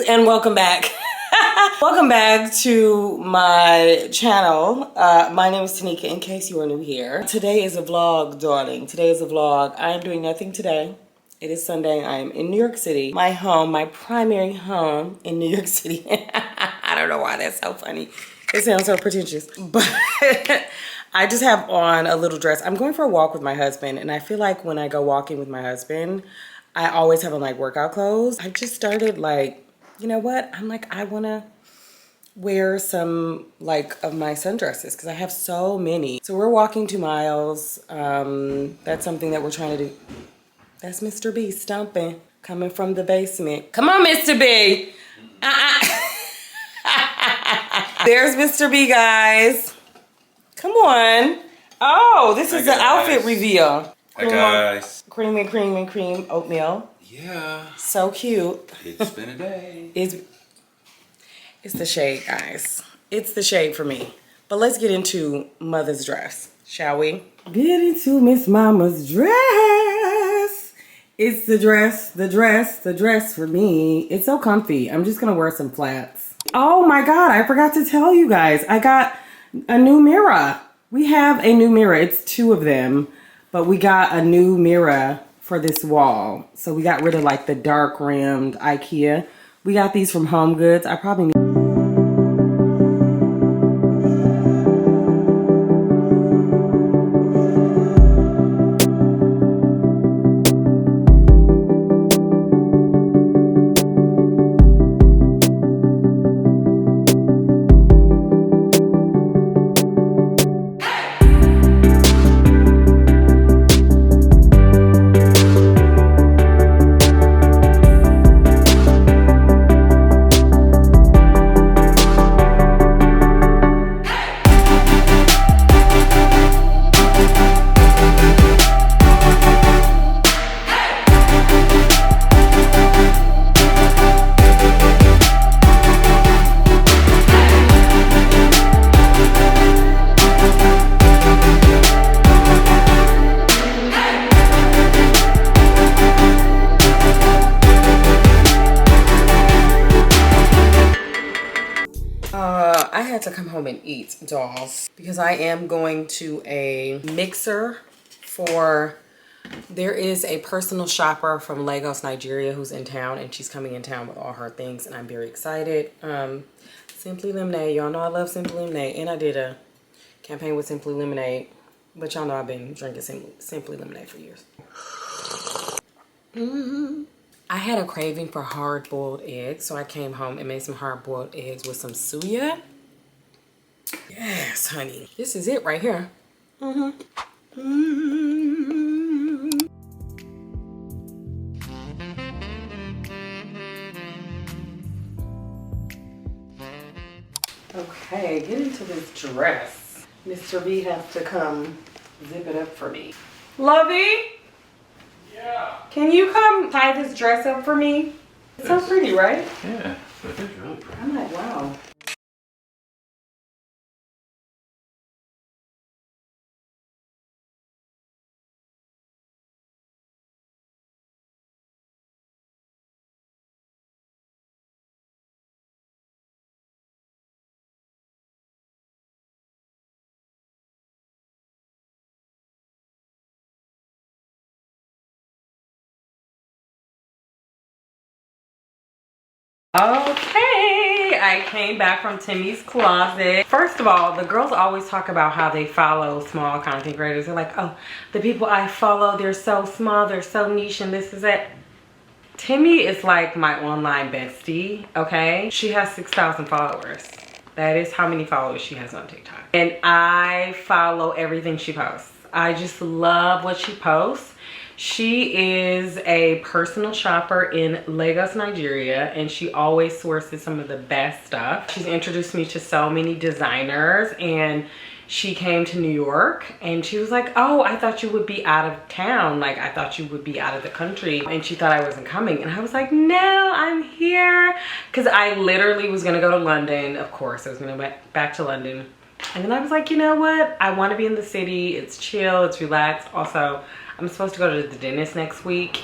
and welcome back. Welcome back to my channel. My name is Tenicka, in case you are new here. Today is a vlog, darling. Today is a vlog. I am doing nothing today. It is Sunday. I am in New York City. My home, my primary home in New York City. I don't know why that's so funny. It sounds so pretentious. But I just have on a little dress. I'm going for a walk with my husband. And I feel like when I go walking with my husband, I always have on like workout clothes. I just started like, you know what? I'm like, I want to wear some like of my sundresses because I have so many. So we're walking 2 miles. That's something that we're trying to do. That's Mr. B stomping, coming from the basement. Come on, Mr. B. There's Mr. B, guys. Come on. Oh, this is an outfit reveal. Hi, guys. Cream and cream and cream oatmeal. Yeah. So cute. It's been a day. It's the shade, guys. It's the shade for me. But let's get into Mother's dress, shall we? Get into Miss Mama's dress. It's the dress for me. It's so comfy. I'm just gonna wear some flats. Oh my God, I forgot to tell you guys. I got a new mirror. We have a new mirror. It's 2 of them, but we got a new mirror for this wall. So we got rid of like the dark rimmed IKEA. We got these from Home Goods. I probably need I had to come home and eat, dolls, because I am going to a mixer for, there is a personal shopper from Lagos, Nigeria who's in town, and she's coming in town with all her things, and I'm very excited. Simply Lemonade, y'all know I love Simply Lemonade, and I did a campaign with Simply Lemonade, but y'all know I've been drinking Simply Lemonade for years. I had a craving for hard-boiled eggs, so I came home and made some hard-boiled eggs with some suya. Yes, honey. This is it right here. Okay, get into this dress. Mr. B has to come zip it up for me. Lovey? Yeah. Can you come tie this dress up for me? It's so pretty, right? Yeah, it is really pretty. I'm like, wow. Okay, I came back from Timmy's closet. First of all, the girls always talk about how they follow small content creators. They're like, oh, the people I follow, they're so small, they're so niche, and this is it. Timmy is like my online bestie, okay? She has 6,000 followers. That is how many followers she has on TikTok. And I follow everything she posts. I just love what she posts. She is a personal shopper in Lagos, Nigeria, and she always sources some of the best stuff. She's introduced me to so many designers, and she came to New York and she was like, oh, I thought you would be out of town. Like, I thought you would be out of the country. And she thought I wasn't coming. And I was like, no, I'm here. Because I literally was going to go to London. Of course, I was going to go back to London. And then I was like, you know what? I want to be in the city. It's chill. It's relaxed. Also, I'm supposed to go to the dentist next week.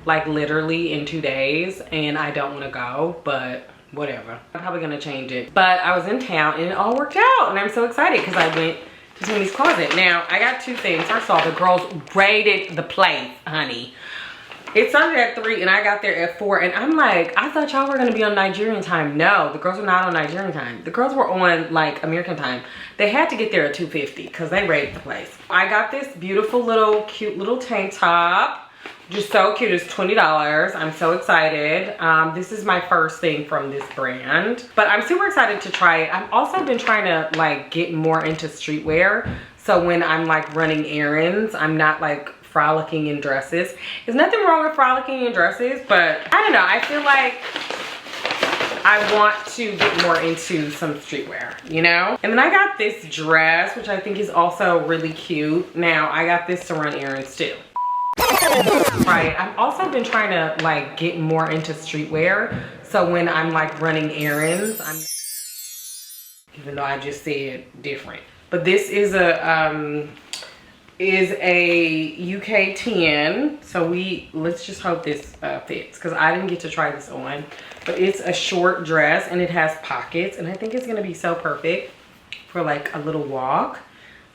like literally in 2 days, and I don't want to go, but whatever. I'm probably gonna change it. But I was in town and it all worked out, and I'm so excited because I went to Timmy's closet. Now, I got 2 things. First of all, the girls raided the place, honey. It started at 3 and I got there at 4, and I'm like, I thought y'all were gonna be on Nigerian time. No, the girls were not on Nigerian time. The girls were on like American time. They had to get there at 2:50 because they raided the place. I got this beautiful little cute little tank top. Just so cute. It's $20. I'm so excited. This is my first thing from this brand, but I'm super excited to try it. I've also been trying to like get more into streetwear, so when I'm like running errands, I'm not like frolicking in dresses. There's nothing wrong with frolicking in dresses, but I don't know, I feel like I want to get more into some streetwear, you know? And then I got this dress, which I think is also really cute. Now, I got this to run errands too. Right, I've also been trying to like get more into streetwear, so when I'm like running errands, even though I just said different. But this is a UK 10, so let's just hope this fits, because I didn't get to try this on. But it's a short dress and it has pockets, and I think it's gonna be so perfect for like a little walk.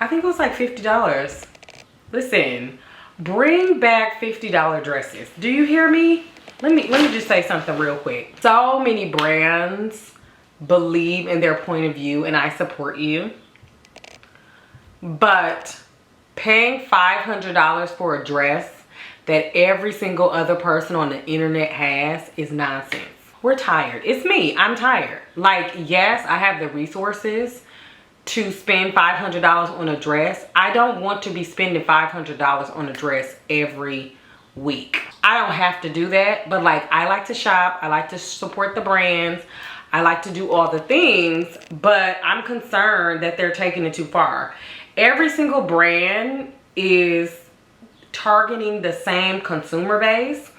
I think it was like $50. Listen, bring back $50 dresses. Do you hear me? Let me just say something real quick. So many brands believe in their point of view, and I support you, but paying $500 for a dress that every single other person on the internet has is nonsense. We're tired. It's me. I'm tired. Like, yes, I have the resources to spend $500 on a dress. I don't want to be spending $500 on a dress every week. I don't have to do that, but like, I like to shop. I like to support the brands. I like to do all the things, but I'm concerned that they're taking it too far. Every single brand is targeting the same consumer base,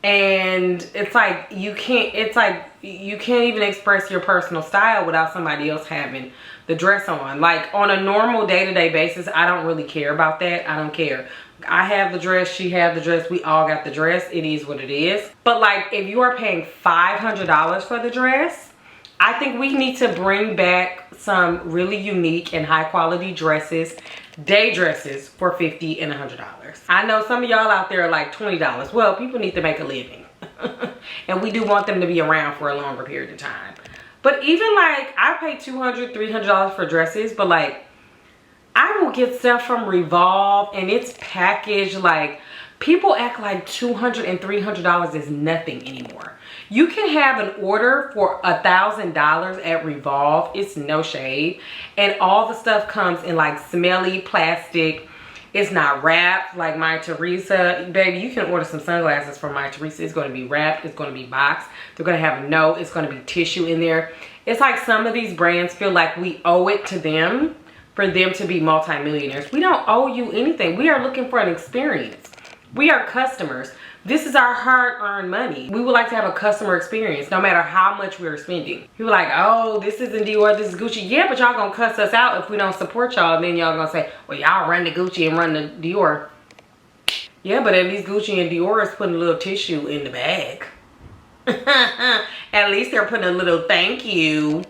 and it's like you can't even express your personal style without somebody else having the dress on. Like on a normal day-to-day basis, I don't really care about that. I don't care. I have the dress, she have the dress, we all got the dress. It is what it is. But like, if you are paying $500 for the dress, I think we need to bring back some really unique and high quality dresses, day dresses, for $50 and $100. I know some of y'all out there are like $20. Well, people need to make a living. And we do want them to be around for a longer period of time. But even like, I pay $200, $300 for dresses, but like, I will get stuff from Revolve and it's packaged like, people act like $200 and $300 is nothing anymore. You can have an order for $1,000 at Revolve. It's no shade. And all the stuff comes in like smelly plastic. It's not wrapped like My Teresa. Baby, you can order some sunglasses from My Teresa. It's going to be wrapped. It's going to be boxed. They're going to have a note. It's going to be tissue in there. It's like some of these brands feel like we owe it to them for them to be multimillionaires. We don't owe you anything. We are looking for an experience. We are customers. This is our hard-earned money. We would like to have a customer experience no matter how much we're spending. People are like, oh, this isn't Dior, this is Gucci. Yeah, but y'all gonna cuss us out if we don't support y'all. And then y'all gonna say, well, y'all run the Gucci and run the Dior. Yeah, but at least Gucci and Dior is putting a little tissue in the bag. At least they're putting a little thank you.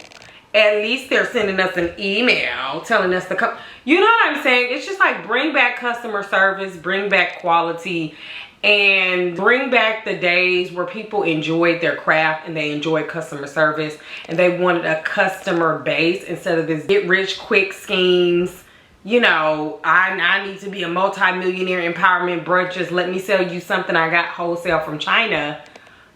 At least they're sending us an email telling us to come. You know what I'm saying? It's just like, bring back customer service, bring back quality, and bring back the days where people enjoyed their craft and they enjoyed customer service and they wanted a customer base instead of this get rich quick schemes. You know, I need to be a multi-millionaire empowerment brunch. Just let me sell you something I got wholesale from China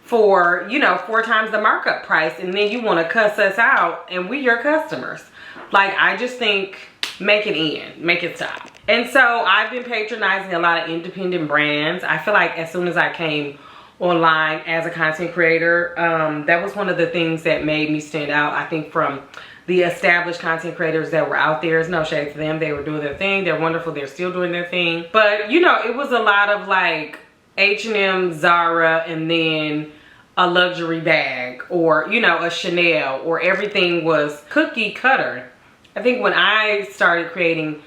for, you know, 4 times the markup price, and then you want to cuss us out and we your customers. Like, I just think, make it end, make it stop. And so I've been patronizing a lot of independent brands. I feel like as soon as I came online as a content creator, that was one of the things that made me stand out. I think from the established content creators that were out there, there's no shade to them. They were doing their thing. They're wonderful. They're still doing their thing. But, you know, it was a lot of like H&M, Zara, and then a luxury bag, or, you know, a Chanel, or everything was cookie cutter. I think when I started creating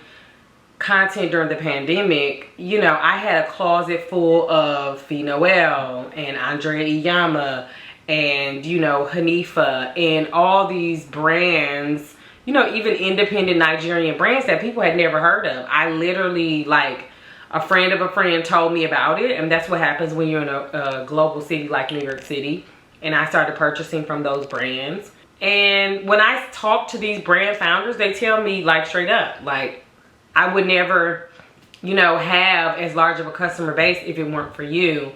content during the pandemic, you know, I had a closet full of Fee Noel and Andrea Iyama and, you know, Hanifa and all these brands, you know, even independent Nigerian brands that people had never heard of. I literally, like, a friend of a friend told me about it, and that's what happens when you're in a global city like New York City. And I started purchasing from those brands. And when I talk to these brand founders, they tell me, like, straight up, like, I would never, you know, have as large of a customer base if it weren't for you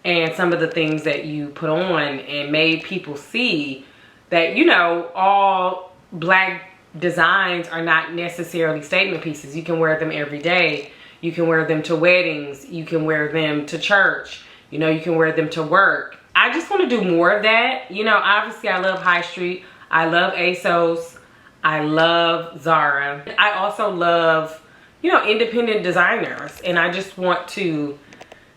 and some of the things that you put on and made people see that, you know, all black designs are not necessarily statement pieces. You can wear them every day. You can wear them to weddings. You can wear them to church. You know, you can wear them to work. I just want to do more of that. You know, obviously I love High Street. I love ASOS. I love Zara. I also love, you know, independent designers. And I just want to,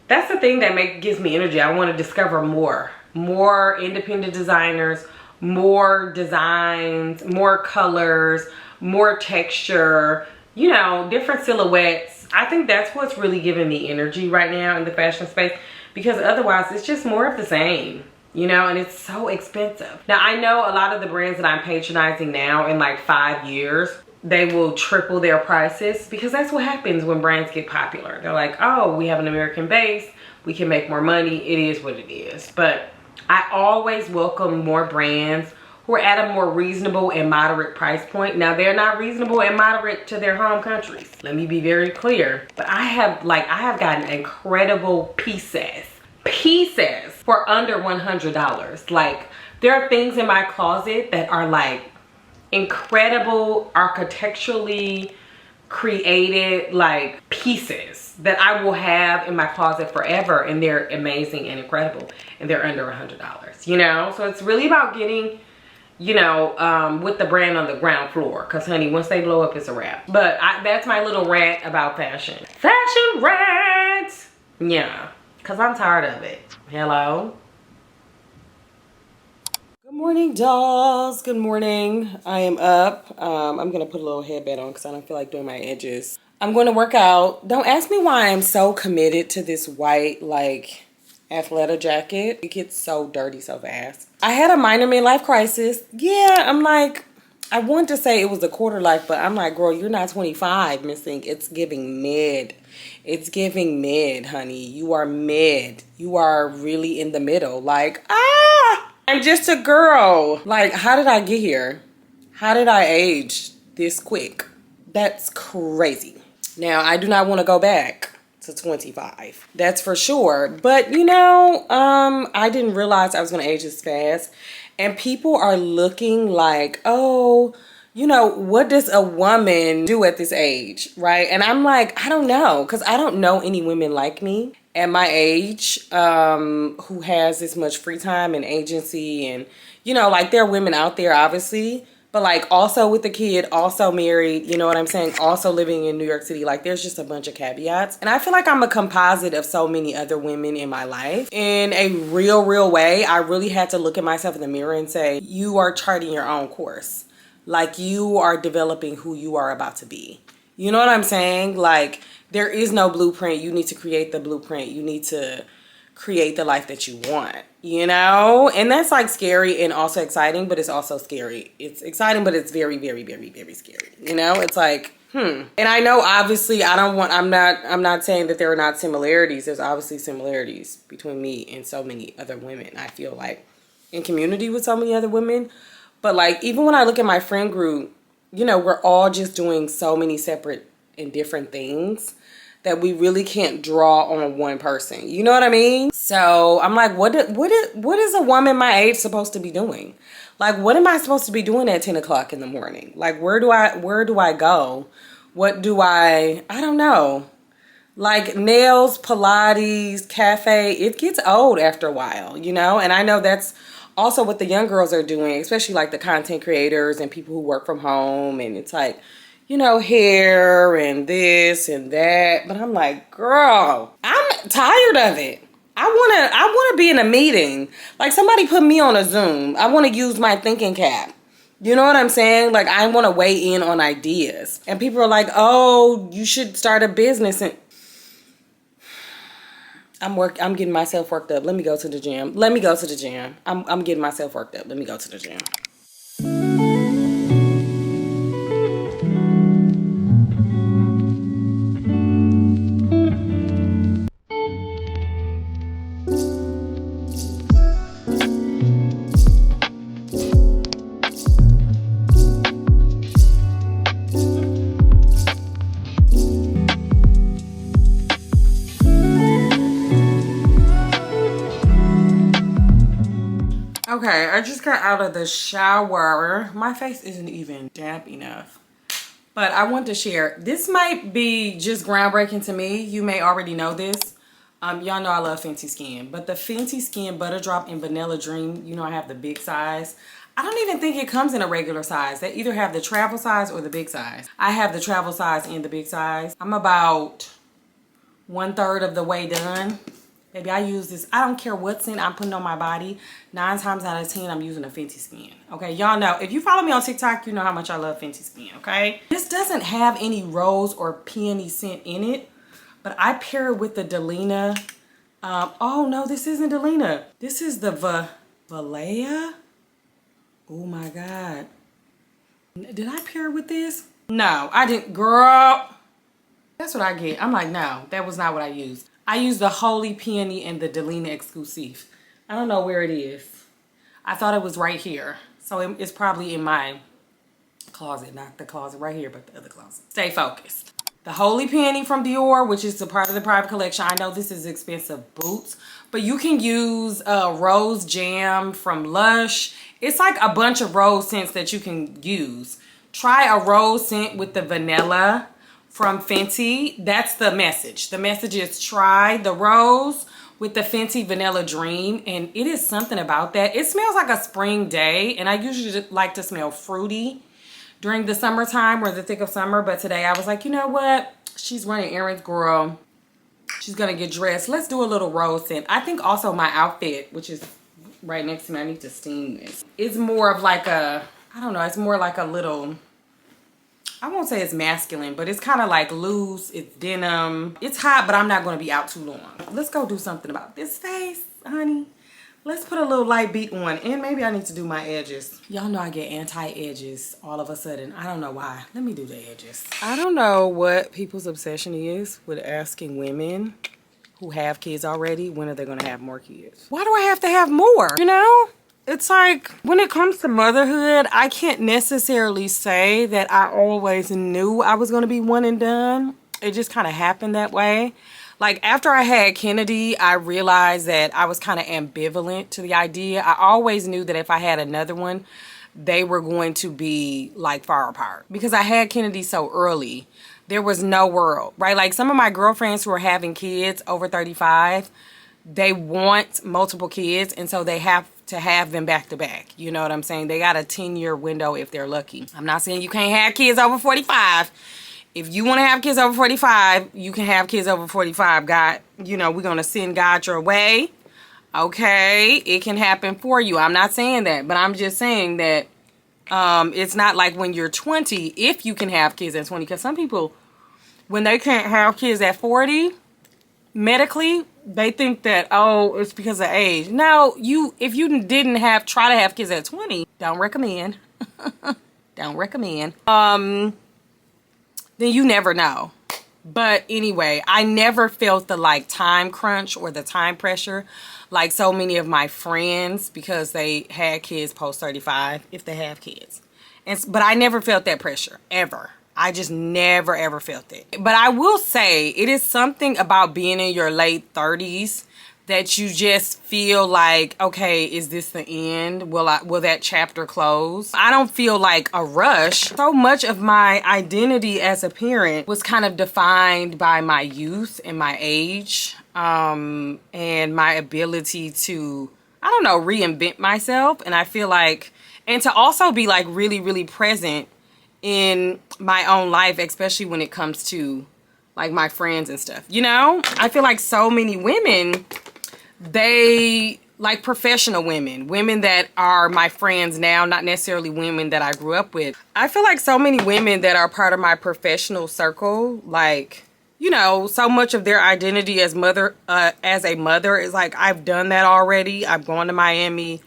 that's the thing that gives me energy. I want to discover more independent designers, more designs, more colors, more texture, you know, different silhouettes. I think that's what's really giving me energy right now in the fashion space, because otherwise it's just more of the same, you know, and it's so expensive. Now, I know a lot of the brands that I'm patronizing now, in like 5 years, they will triple their prices, because that's what happens when brands get popular. They're like, oh, we have an American base, we can make more money. It is what it is. But I always welcome more brands who are at a more reasonable and moderate price point. Now, they're not reasonable and moderate to their home countries. Let me be very clear. But I have gotten incredible pieces for under $100. Like, there are things in my closet that are like incredible, architecturally created, like, pieces that I will have in my closet forever, and they're amazing and incredible, and they're under $100, you know? So it's really about getting, you know, with the brand on the ground floor, because honey, once they blow up, it's a wrap. But that's my little rant about fashion. Fashion rant! Yeah, because I'm tired of it. Hello? Good morning, dolls. Good morning. I am up. I'm going to put a little headband on because I don't feel like doing my edges. I'm going to work out. Don't ask me why I'm so committed to this white, like, Athleta jacket. It gets so dirty so fast. I had a minor midlife crisis. Yeah, I'm like, I want to say it was a quarter life, but I'm like, girl, you're not 25, missing. It's giving mid. It's giving mid, honey. You are mid. You are really in the middle. Like, I'm just a girl. Like, how did I get here? How did I age this quick? That's crazy. Now, I do not want to go back to 25. That's for sure. But, you know, I didn't realize I was going to age this fast. And people are looking like, oh, you know, what does a woman do at this age, right? And I'm like, I don't know, because I don't know any women like me at my age who has this much free time and agency. And, you know, like, there are women out there, obviously, but like also with a kid, also married, you know what I'm saying? Also living in New York City. Like, there's just a bunch of caveats. And I feel like I'm a composite of so many other women in my life. In a real way, I really had to look at myself in the mirror and say, you are charting your own course. Like, you are developing who you are about to be. You know what I'm saying? Like, there is no blueprint. You need to create the blueprint. You need to create the life that you want, you know? And that's like scary and also exciting, but it's also scary. It's exciting, but it's very, very, very, very scary. You know, it's like, And I know, obviously, I'm not saying that there are not similarities. There's obviously similarities between me and so many other women. I feel like in community with so many other women. But like, even when I look at my friend group, you know, we're all just doing so many separate and different things that we really can't draw on one person. You know what I mean? So I'm like, what is a woman my age supposed to be doing? Like, what am I supposed to be doing at 10 o'clock in the morning? Like, where do I go? What do I don't know. Like, nails, Pilates, cafe, it gets old after a while, you know? And I know that's also what the young girls are doing, especially like the content creators and people who work from home. And it's like, you know, hair and this and that. But I'm like, girl, I'm tired of it. I wanna be in a meeting. Like, somebody put me on a Zoom. I want to use my thinking cap. You know what I'm saying? Like, I want to weigh in on ideas. And people are like, oh, you should start a business. And I'm getting myself worked up. Let me go to the gym. I'm getting myself worked up. Let me go to the gym. Okay, I just got out of the shower. My face isn't even damp enough. But I want to share. This might be just groundbreaking to me. You may already know this. Y'all know I love Fenty Skin. But the Fenty Skin Butter Drop in Vanilla Dream, you know I have the big size. I don't even think it comes in a regular size. They either have the travel size or the big size. I have the travel size and the big size. I'm about 1/3 of the way done. Baby, I use this. I don't care what scent I'm putting on my body. 9 times out of 10, I'm using a Fenty Skin. Okay, y'all know. If you follow me on TikTok, you know how much I love Fenty Skin, okay? This doesn't have any rose or peony scent in it, but I pair it with the Delina. Oh, no, this isn't Delina. This is the Valleja. Oh, my God. Did I pair it with this? No, I didn't. Girl, that's what I get. I'm like, no, that was not what I used. I used the Holy Peony and the Delina Exclusive. I don't know where it is. I thought it was right here. So it's probably in my closet. Not the closet right here, but the other closet. Stay focused. The Holy Peony from Dior, which is a part of the private collection. I know this is expensive boots, but you can use Rose Jam from Lush. It's like a bunch of rose scents that you can use. Try a rose scent with the vanilla from Fenty. That's the message. The message is try the rose with the Fenty Vanilla Dream. And it is something about that. It smells like a spring day. And I usually like to smell fruity during the summertime or the thick of summer. But today I was like, you know what? She's running errands, girl. She's going to get dressed. Let's do a little rose scent. I think also my outfit, which is right next to me. I need to steam this. It's more of like a, I don't know. It's more like a little, I won't say it's masculine, but it's kind of like loose. It's denim. It's hot, but I'm not going to be out too long. Let's go do something about this face, honey. Let's put a little light beat on. And maybe I need to do my edges. Y'all know I get anti-edges all of a sudden. I don't know why. Let me do the edges. I don't know what people's obsession is with asking women who have kids already, when are they going to have more kids? Why do I have to have more? You know? It's like, when it comes to motherhood, I can't necessarily say that I always knew I was going to be one and done. It just kind of happened that way. Like, after I had Kennedy, I realized that I was kind of ambivalent to the idea. I always knew that if I had another one, they were going to be, like, far apart. Because I had Kennedy so early, there was no world, right? Like, some of my girlfriends who are having kids over 35, they want multiple kids, and so they have to have them back to back. You know what I'm saying? They got a 10-year window if they're lucky. I'm not saying you can't have kids over 45. If you want to have kids over 45, you can have kids over 45. God, you know, we're going to send God your way. Okay, it can happen for you. I'm not saying that, but I'm just saying that it's not like when you're 20, if you can have kids at 20, because some people, when they can't have kids at 40, medically, they think that, oh, it's because of age. No, if you didn't try to have kids at 20, don't recommend. Don't recommend. Then you never know. But anyway, I never felt the like time crunch or the time pressure like so many of my friends, because they had kids post 35, if they have kids. But I never felt that pressure, ever. I just never, ever felt it. But I will say, it is something about being in your late 30s that you just feel like, okay, is this the end? Will that chapter close? I don't feel like a rush. So much of my identity as a parent was kind of defined by my youth and my age, and my ability to, I don't know, reinvent myself. And I feel like, and to also be like really, really present in my own life, especially when it comes to like my friends and stuff. You know, I feel like so many women, they like professional women that are my friends now, not necessarily women that I grew up with. I feel like so many women that are part of my professional circle, like, you know, so much of their identity as a mother is like, I've done that already. I've gone to Miami.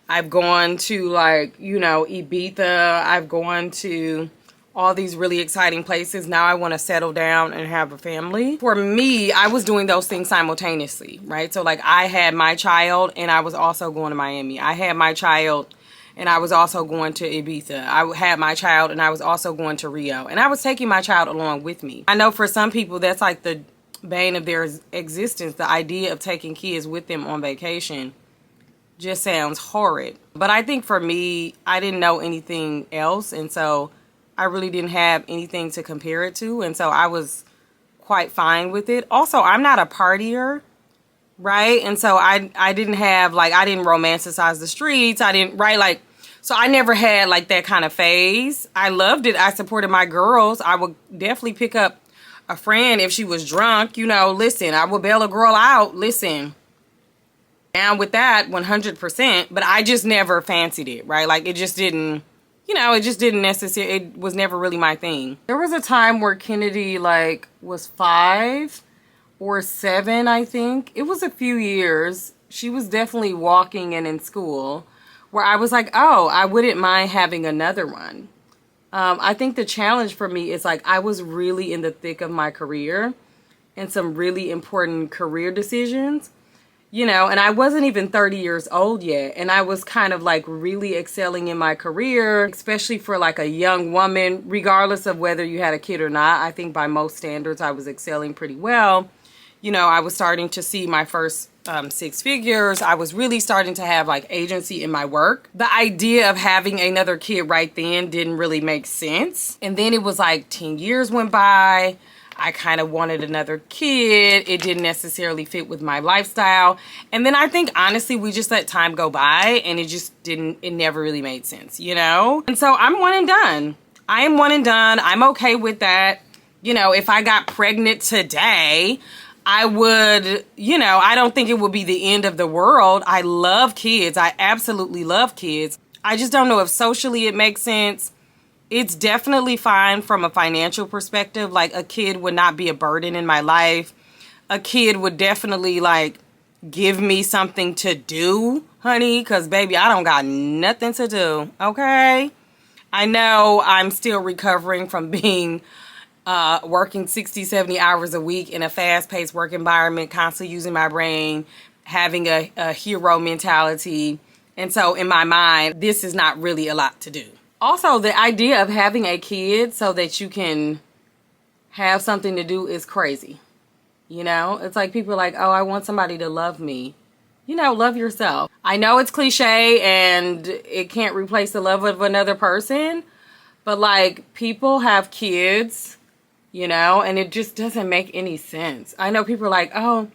I've gone to, like, you know, Ibiza. I've gone to all these really exciting places. Now I want to settle down and have a family. For me, I was doing those things simultaneously, right? So like I had my child and I was also going to Miami. I had my child and I was also going to Ibiza. I had my child and I was also going to Rio. And I was taking my child along with me. I know for some people that's like the bane of their existence. The idea of taking kids with them on vacation just sounds horrid. But I think for me, I didn't know anything else. And so I really didn't have anything to compare it to. And so I was quite fine with it. Also, I'm not a partier, right? And so I didn't have, like, I didn't romanticize the streets. I didn't, right? Like, so I never had, like, that kind of phase. I loved it. I supported my girls. I would definitely pick up a friend if she was drunk. You know, listen, I would bail a girl out. Listen, down with that 100%. But I just never fancied it, right? Like, it just didn't. You know, it just didn't necessarily, it was never really my thing. There was a time where Kennedy, like, was 5 or 7, I think. It was a few years. She was definitely walking and in school where I was like, oh, I wouldn't mind having another one. I think the challenge for me is, like, I was really in the thick of my career and some really important career decisions. You know, and I wasn't even 30 years old yet. And I was kind of like really excelling in my career, especially for like a young woman, regardless of whether you had a kid or not. I think by most standards, I was excelling pretty well. You know, I was starting to see my first 6 figures. I was really starting to have like agency in my work. The idea of having another kid right then didn't really make sense. And then it was like 10 years went by. I kind of wanted another kid. It didn't necessarily fit with my lifestyle. And then I think, honestly, we just let time go by and it never really made sense, you know? And so I'm one and done. I am one and done. I'm okay with that. You know, if I got pregnant today, I would, you know, I don't think it would be the end of the world. I love kids. I absolutely love kids. I just don't know if socially it makes sense. It's definitely fine from a financial perspective. Like, a kid would not be a burden in my life. A kid would definitely, like, give me something to do, honey. Because, baby, I don't got nothing to do, okay? I know I'm still recovering from being working 60, 70 hours a week in a fast-paced work environment, constantly using my brain, having a hero mentality. And so, in my mind, this is not really a lot to do. Also, the idea of having a kid so that you can have something to do is crazy. You know, it's like people are like, oh, I want somebody to love me. You know, love yourself. I know it's cliche and it can't replace the love of another person, but like, people have kids, you know, and it just doesn't make any sense. I know people are like, oh,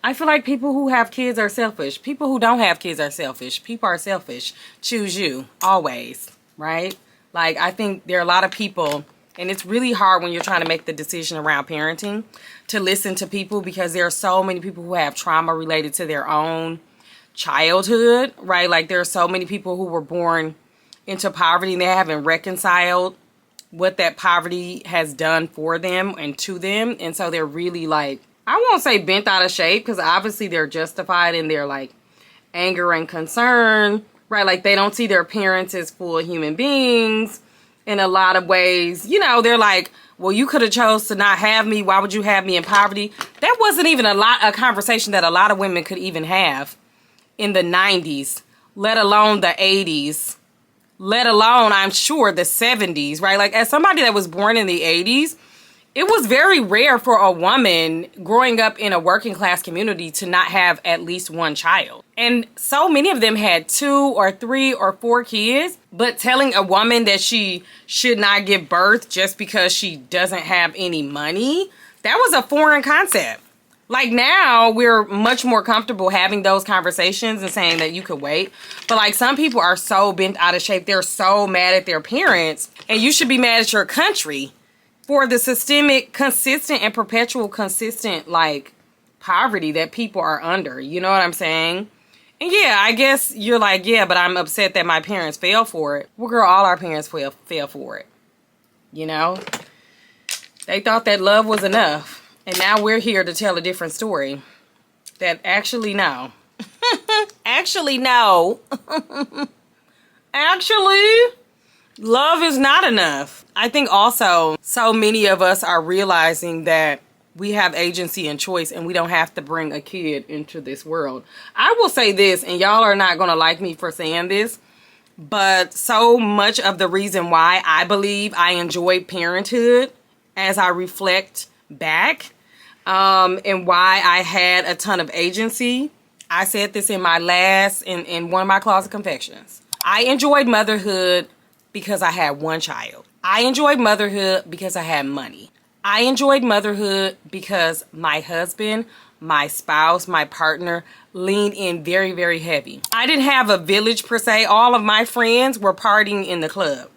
I feel like people who have kids are selfish. People who don't have kids are selfish. People are selfish. Choose you, always. Right? Like, I think there are a lot of people, and it's really hard when you're trying to make the decision around parenting to listen to people, because there are so many people who have trauma related to their own childhood, right? Like, there are so many people who were born into poverty and they haven't reconciled what that poverty has done for them and to them. And so they're really, like, I won't say bent out of shape, because obviously they're justified in their, like, anger and concern. Right, like, they don't see their parents as full human beings in a lot of ways. You know, they're like, well, you could have chose to not have me. Why would you have me in poverty? That wasn't even a conversation that a lot of women could even have in the 90s, let alone the 80s, let alone, I'm sure, the 70s, right? Like, as somebody that was born in the 80s, it was very rare for a woman growing up in a working class community to not have at least one child. And so many of them had 2 or 3 or 4 kids, but telling a woman that she should not give birth just because she doesn't have any money, that was a foreign concept. Like, now we're much more comfortable having those conversations and saying that you could wait. But like, some people are so bent out of shape. They're so mad at their parents, and you should be mad at your country for the systemic, consistent, and perpetual consistent, like, poverty that people are under. You know what I'm saying? And yeah, I guess you're like, yeah, but I'm upset that my parents fell for it. Well, girl, all our parents fell for it. You know? They thought that love was enough. And now we're here to tell a different story. That actually, no. Actually, no. Actually, love is not enough. I think also so many of us are realizing that we have agency and choice and we don't have to bring a kid into this world. I will say this, and y'all are not going to like me for saying this, but so much of the reason why I believe I enjoyed parenthood as I reflect back, and why I had a ton of agency. I said this in my in one of my closet confessions. I enjoyed motherhood because I had one child. I enjoyed motherhood because I had money. I enjoyed motherhood because my husband, my spouse, my partner leaned in very, very heavy. I didn't have a village per se. All of my friends were partying in the club.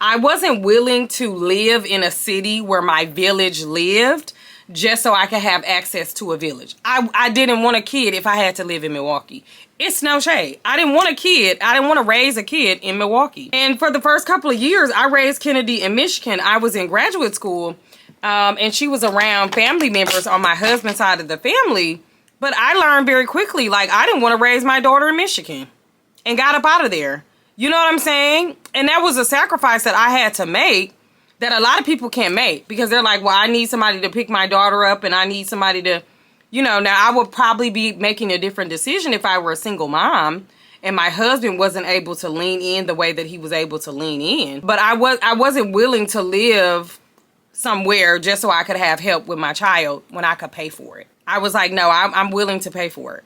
I wasn't willing to live in a city where my village lived just so I could have access to a village. I didn't want a kid if I had to live in Milwaukee. It's no shade. I didn't want a kid. I didn't want to raise a kid in Milwaukee. And for the first couple of years, I raised Kennedy in Michigan. I was in graduate school, and she was around family members on my husband's side of the family. But I learned very quickly, like, I didn't want to raise my daughter in Michigan and got up out of there. You know what I'm saying? And that was a sacrifice that I had to make that a lot of people can't make because they're like, well, I need somebody to pick my daughter up and I need somebody to, you know, now I would probably be making a different decision if I were a single mom and my husband wasn't able to lean in the way that he was able to lean in. But I wasn't willing to live somewhere just so I could have help with my child when I could pay for it. I was like, no, I'm willing to pay for it.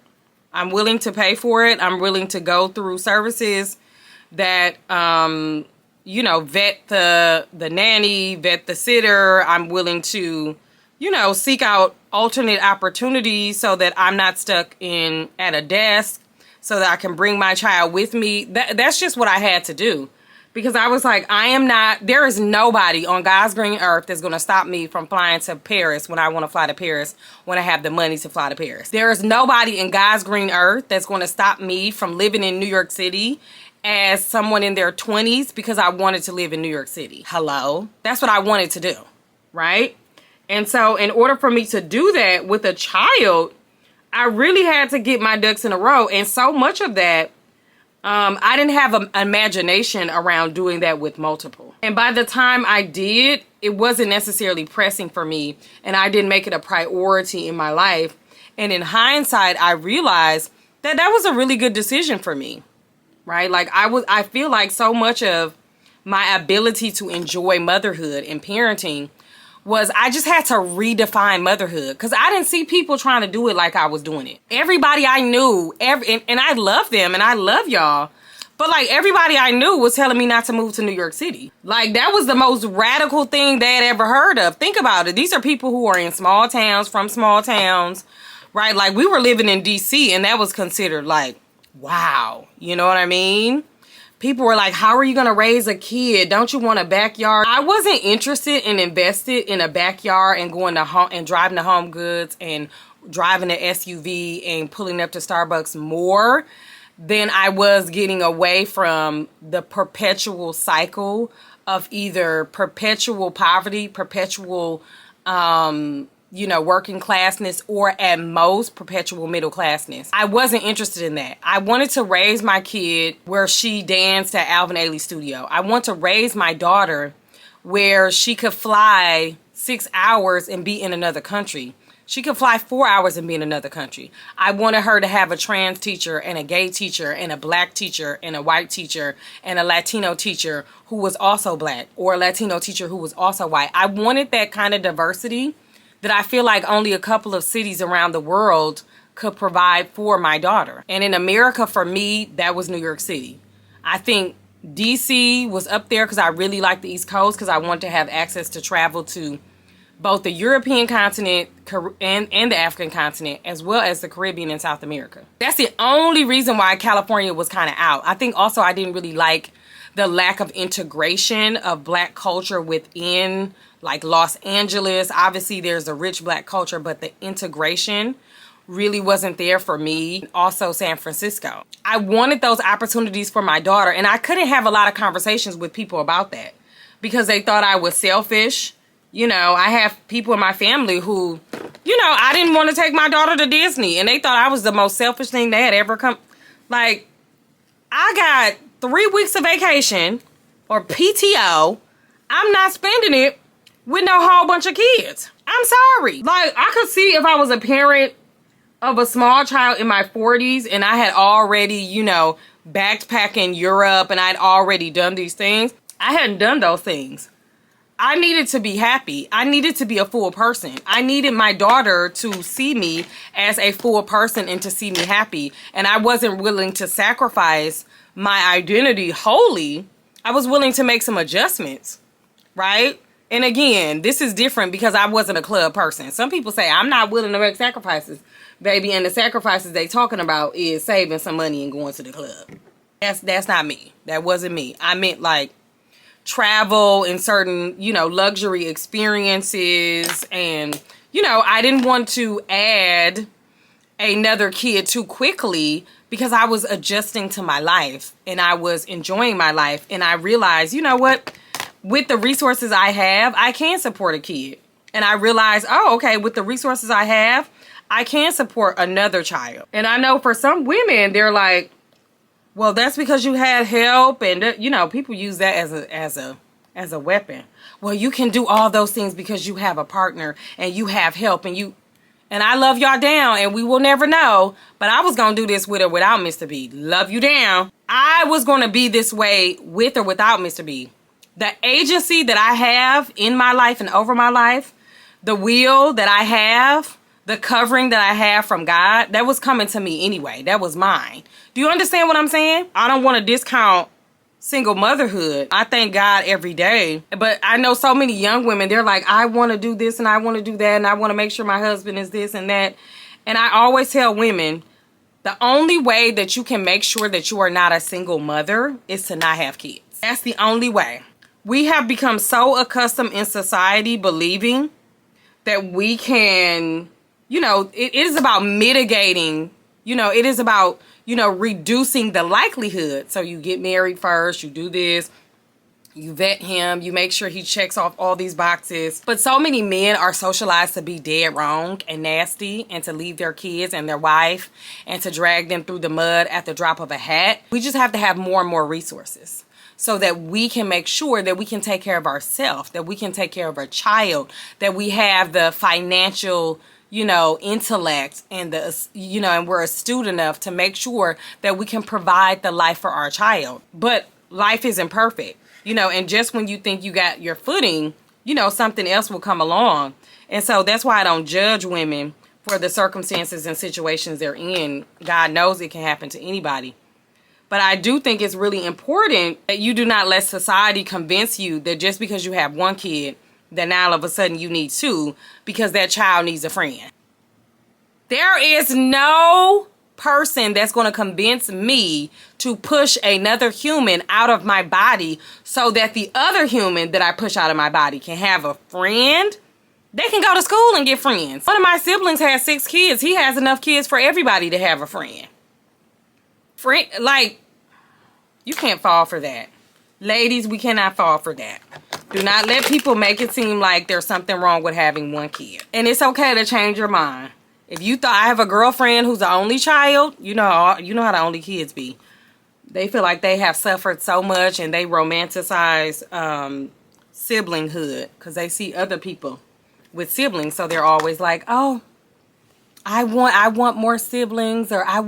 I'm willing to pay for it. I'm willing to go through services that, you know, vet the nanny, vet the sitter. I'm willing to, you know, seek out alternate opportunities so that I'm not stuck at a desk, so that I can bring my child with me. That's just what I had to do. Because I was like, there is nobody on God's green earth that's going to stop me from flying to Paris when I want to fly to Paris, when I have the money to fly to Paris. There is nobody in God's green earth that's going to stop me from living in New York City as someone in their 20s because I wanted to live in New York City. Hello? That's what I wanted to do, right? And so in order for me to do that with a child, I really had to get my ducks in a row. And so much of that, I didn't have an imagination around doing that with multiple. And by the time I did, it wasn't necessarily pressing for me. And I didn't make it a priority in my life. And in hindsight, I realized that that was a really good decision for me. Right? Like I feel like so much of my ability to enjoy motherhood and parenting was I just had to redefine motherhood because I didn't see people trying to do it like I was doing it. Everybody I knew, and I love them and I love y'all, but like everybody I knew was telling me not to move to New York City. Like that was the most radical thing they had ever heard of. Think about it. These are people who are in small towns, from small towns, right? Like we were living in DC and that was considered like, wow. You know what I mean? People were like, how are you going to raise a kid? Don't you want a backyard? I wasn't interested and invested in a backyard and going to home and driving to Home Goods and driving an SUV and pulling up to Starbucks more than I was getting away from the perpetual cycle of either perpetual poverty, perpetual, you know, working classness, or at most perpetual middle classness. I wasn't interested in that. I wanted to raise my kid where she danced at Alvin Ailey's studio. I want to raise my daughter where she could fly 6 hours and be in another country. She could fly 4 hours and be in another country. I wanted her to have a trans teacher and a gay teacher and a black teacher and a white teacher and a Latino teacher who was also black, or a Latino teacher who was also white. I wanted that kind of diversity that I feel like only a couple of cities around the world could provide for my daughter. And in America, for me, that was New York City. I think DC was up there because I really like the East Coast because I wanted to have access to travel to both the European continent and the African continent, as well as the Caribbean and South America. That's the only reason why California was kind of out. I think also I didn't really like the lack of integration of black culture within like Los Angeles. Obviously there's a rich black culture, but the integration really wasn't there for me. Also San Francisco. I wanted those opportunities for my daughter, and I couldn't have a lot of conversations with people about that because they thought I was selfish. You know, I have people in my family who, you know, I didn't want to take my daughter to Disney, and they thought I was the most selfish thing they had ever come. Like, I got 3 weeks of vacation or PTO. I'm not spending it with no whole bunch of kids. I'm sorry. Like, I could see if I was a parent of a small child in my 40s and I had already, you know, backpacking Europe and I'd already done these things. I hadn't done those things. I needed to be happy. I needed to be a full person. I needed my daughter to see me as a full person and to see me happy. And I wasn't willing to sacrifice my identity wholly. I was willing to make some adjustments, right? And again, this is different because I wasn't a club person. Some people say, I'm not willing to make sacrifices, baby. And the sacrifices they talking about is saving some money and going to the club. That's not me. That wasn't me. I meant like travel and certain, you know, luxury experiences. And, you know, I didn't want to add another kid too quickly because I was adjusting to my life and I was enjoying my life. And I realized, you know what? With the resources I have, I can support a kid. And I realized, oh, okay, with the resources I have, I can support another child. And I know for some women, they're like, well, that's because you had help. And, you know, people use that as a weapon. Well, you can do all those things because you have a partner and you have help and I love y'all down and we will never know. But I was going to do this with or without Mr. B. Love you down. I was going to be this way with or without Mr. B. The agency that I have in my life and over my life, the will that I have, the covering that I have from God, that was coming to me anyway. That was mine. Do you understand what I'm saying? I don't want to discount single motherhood. I thank God every day. But I know so many young women, they're like, I want to do this and I want to do that and I want to make sure my husband is this and that. And I always tell women, the only way that you can make sure that you are not a single mother is to not have kids. That's the only way. We have become so accustomed in society believing that we can, you know, it is about mitigating, you know, it is about, you know, reducing the likelihood. So you get married first, you do this, you vet him, you make sure he checks off all these boxes. But so many men are socialized to be dead wrong and nasty and to leave their kids and their wife and to drag them through the mud at the drop of a hat. We just have to have more and more resources so that we can make sure that we can take care of ourselves, that we can take care of our child, that we have the financial, you know, intellect and the, you know, and we're astute enough to make sure that we can provide the life for our child. But life isn't perfect, you know, and just when you think you got your footing, you know, something else will come along. And so that's why I don't judge women for the circumstances and situations they're in. God knows it can happen to anybody. But I do think it's really important that you do not let society convince you that just because you have one kid, that now all of a sudden you need two because that child needs a friend. There is no person that's going to convince me to push another human out of my body so that the other human that I push out of my body can have a friend. They can go to school and get friends. One of my siblings has 6 kids. He has enough kids for everybody to have a friend. Like, you can't fall for that. Ladies, we cannot fall for that. Do not let people make it seem like there's something wrong with having one kid. And it's okay to change your mind. If you thought, I have a girlfriend who's the only child, you know how the only kids be. They feel like they have suffered so much and they romanticize siblinghood because they see other people with siblings. So they're always like, oh, I want more siblings, or I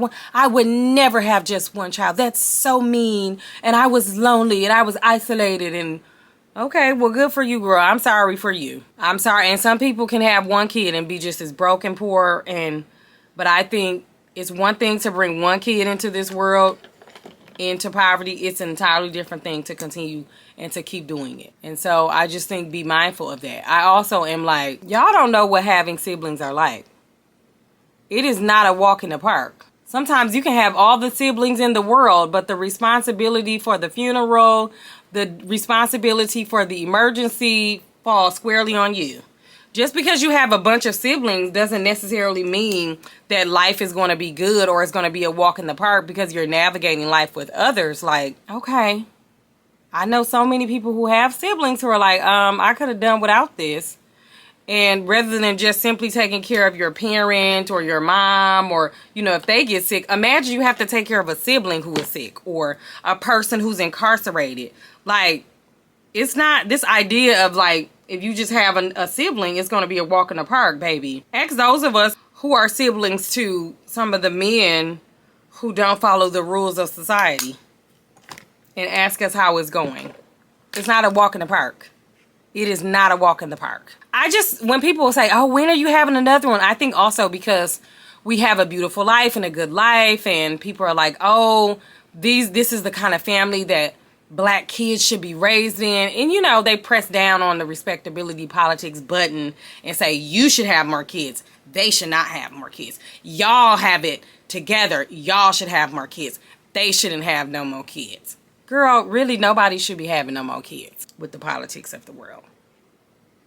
would never have just one child. That's so mean. And I was lonely and I was isolated. And okay, well, good for you, girl. I'm sorry for you. I'm sorry. And some people can have one kid and be just as broke and poor. But I think it's one thing to bring one kid into this world, into poverty. It's an entirely different thing to continue and to keep doing it. And so I just think be mindful of that. I also am like, y'all don't know what having siblings are like. It is not a walk in the park. Sometimes you can have all the siblings in the world, but the responsibility for the funeral, the responsibility for the emergency falls squarely on you. Just because you have a bunch of siblings doesn't necessarily mean that life is going to be good or it's going to be a walk in the park because you're navigating life with others. Like, okay, I know so many people who have siblings who are like, I could have done without this. And rather than just simply taking care of your parent or your mom or, you know, if they get sick, imagine you have to take care of a sibling who is sick or a person who's incarcerated. Like, it's not this idea of like, if you just have a sibling, it's going to be a walk in the park, baby. Ask those of us who are siblings to some of the men who don't follow the rules of society and ask us how it's going. It's not a walk in the park. It is not a walk in the park. When people say, oh, when are you having another one? I think also because we have a beautiful life and a good life and people are like, oh, this is the kind of family that black kids should be raised in. And, you know, they press down on the respectability politics button and say, you should have more kids. They should not have more kids. Y'all have it together. Y'all should have more kids. They shouldn't have no more kids. Girl, really, nobody should be having no more kids with the politics of the world,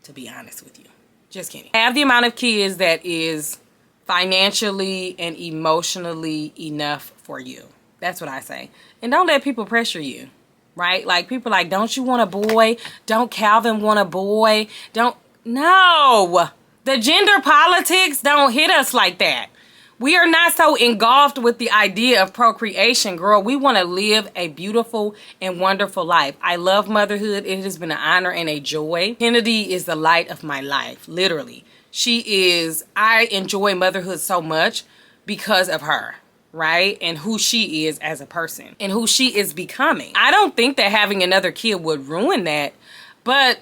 to be honest with you. Just kidding. Have the amount of kids that is financially and emotionally enough for you. That's what I say. And don't let people pressure you, right? Like, people like, don't you want a boy? Don't Calvin want a boy? No. The gender politics don't hit us like that. We are not so engulfed with the idea of procreation, girl. We want to live a beautiful and wonderful life. I love motherhood. It has been an honor and a joy. Kennedy is the light of my life, literally. I enjoy motherhood so much because of her, right? And who she is as a person and who she is becoming. I don't think that having another kid would ruin that, but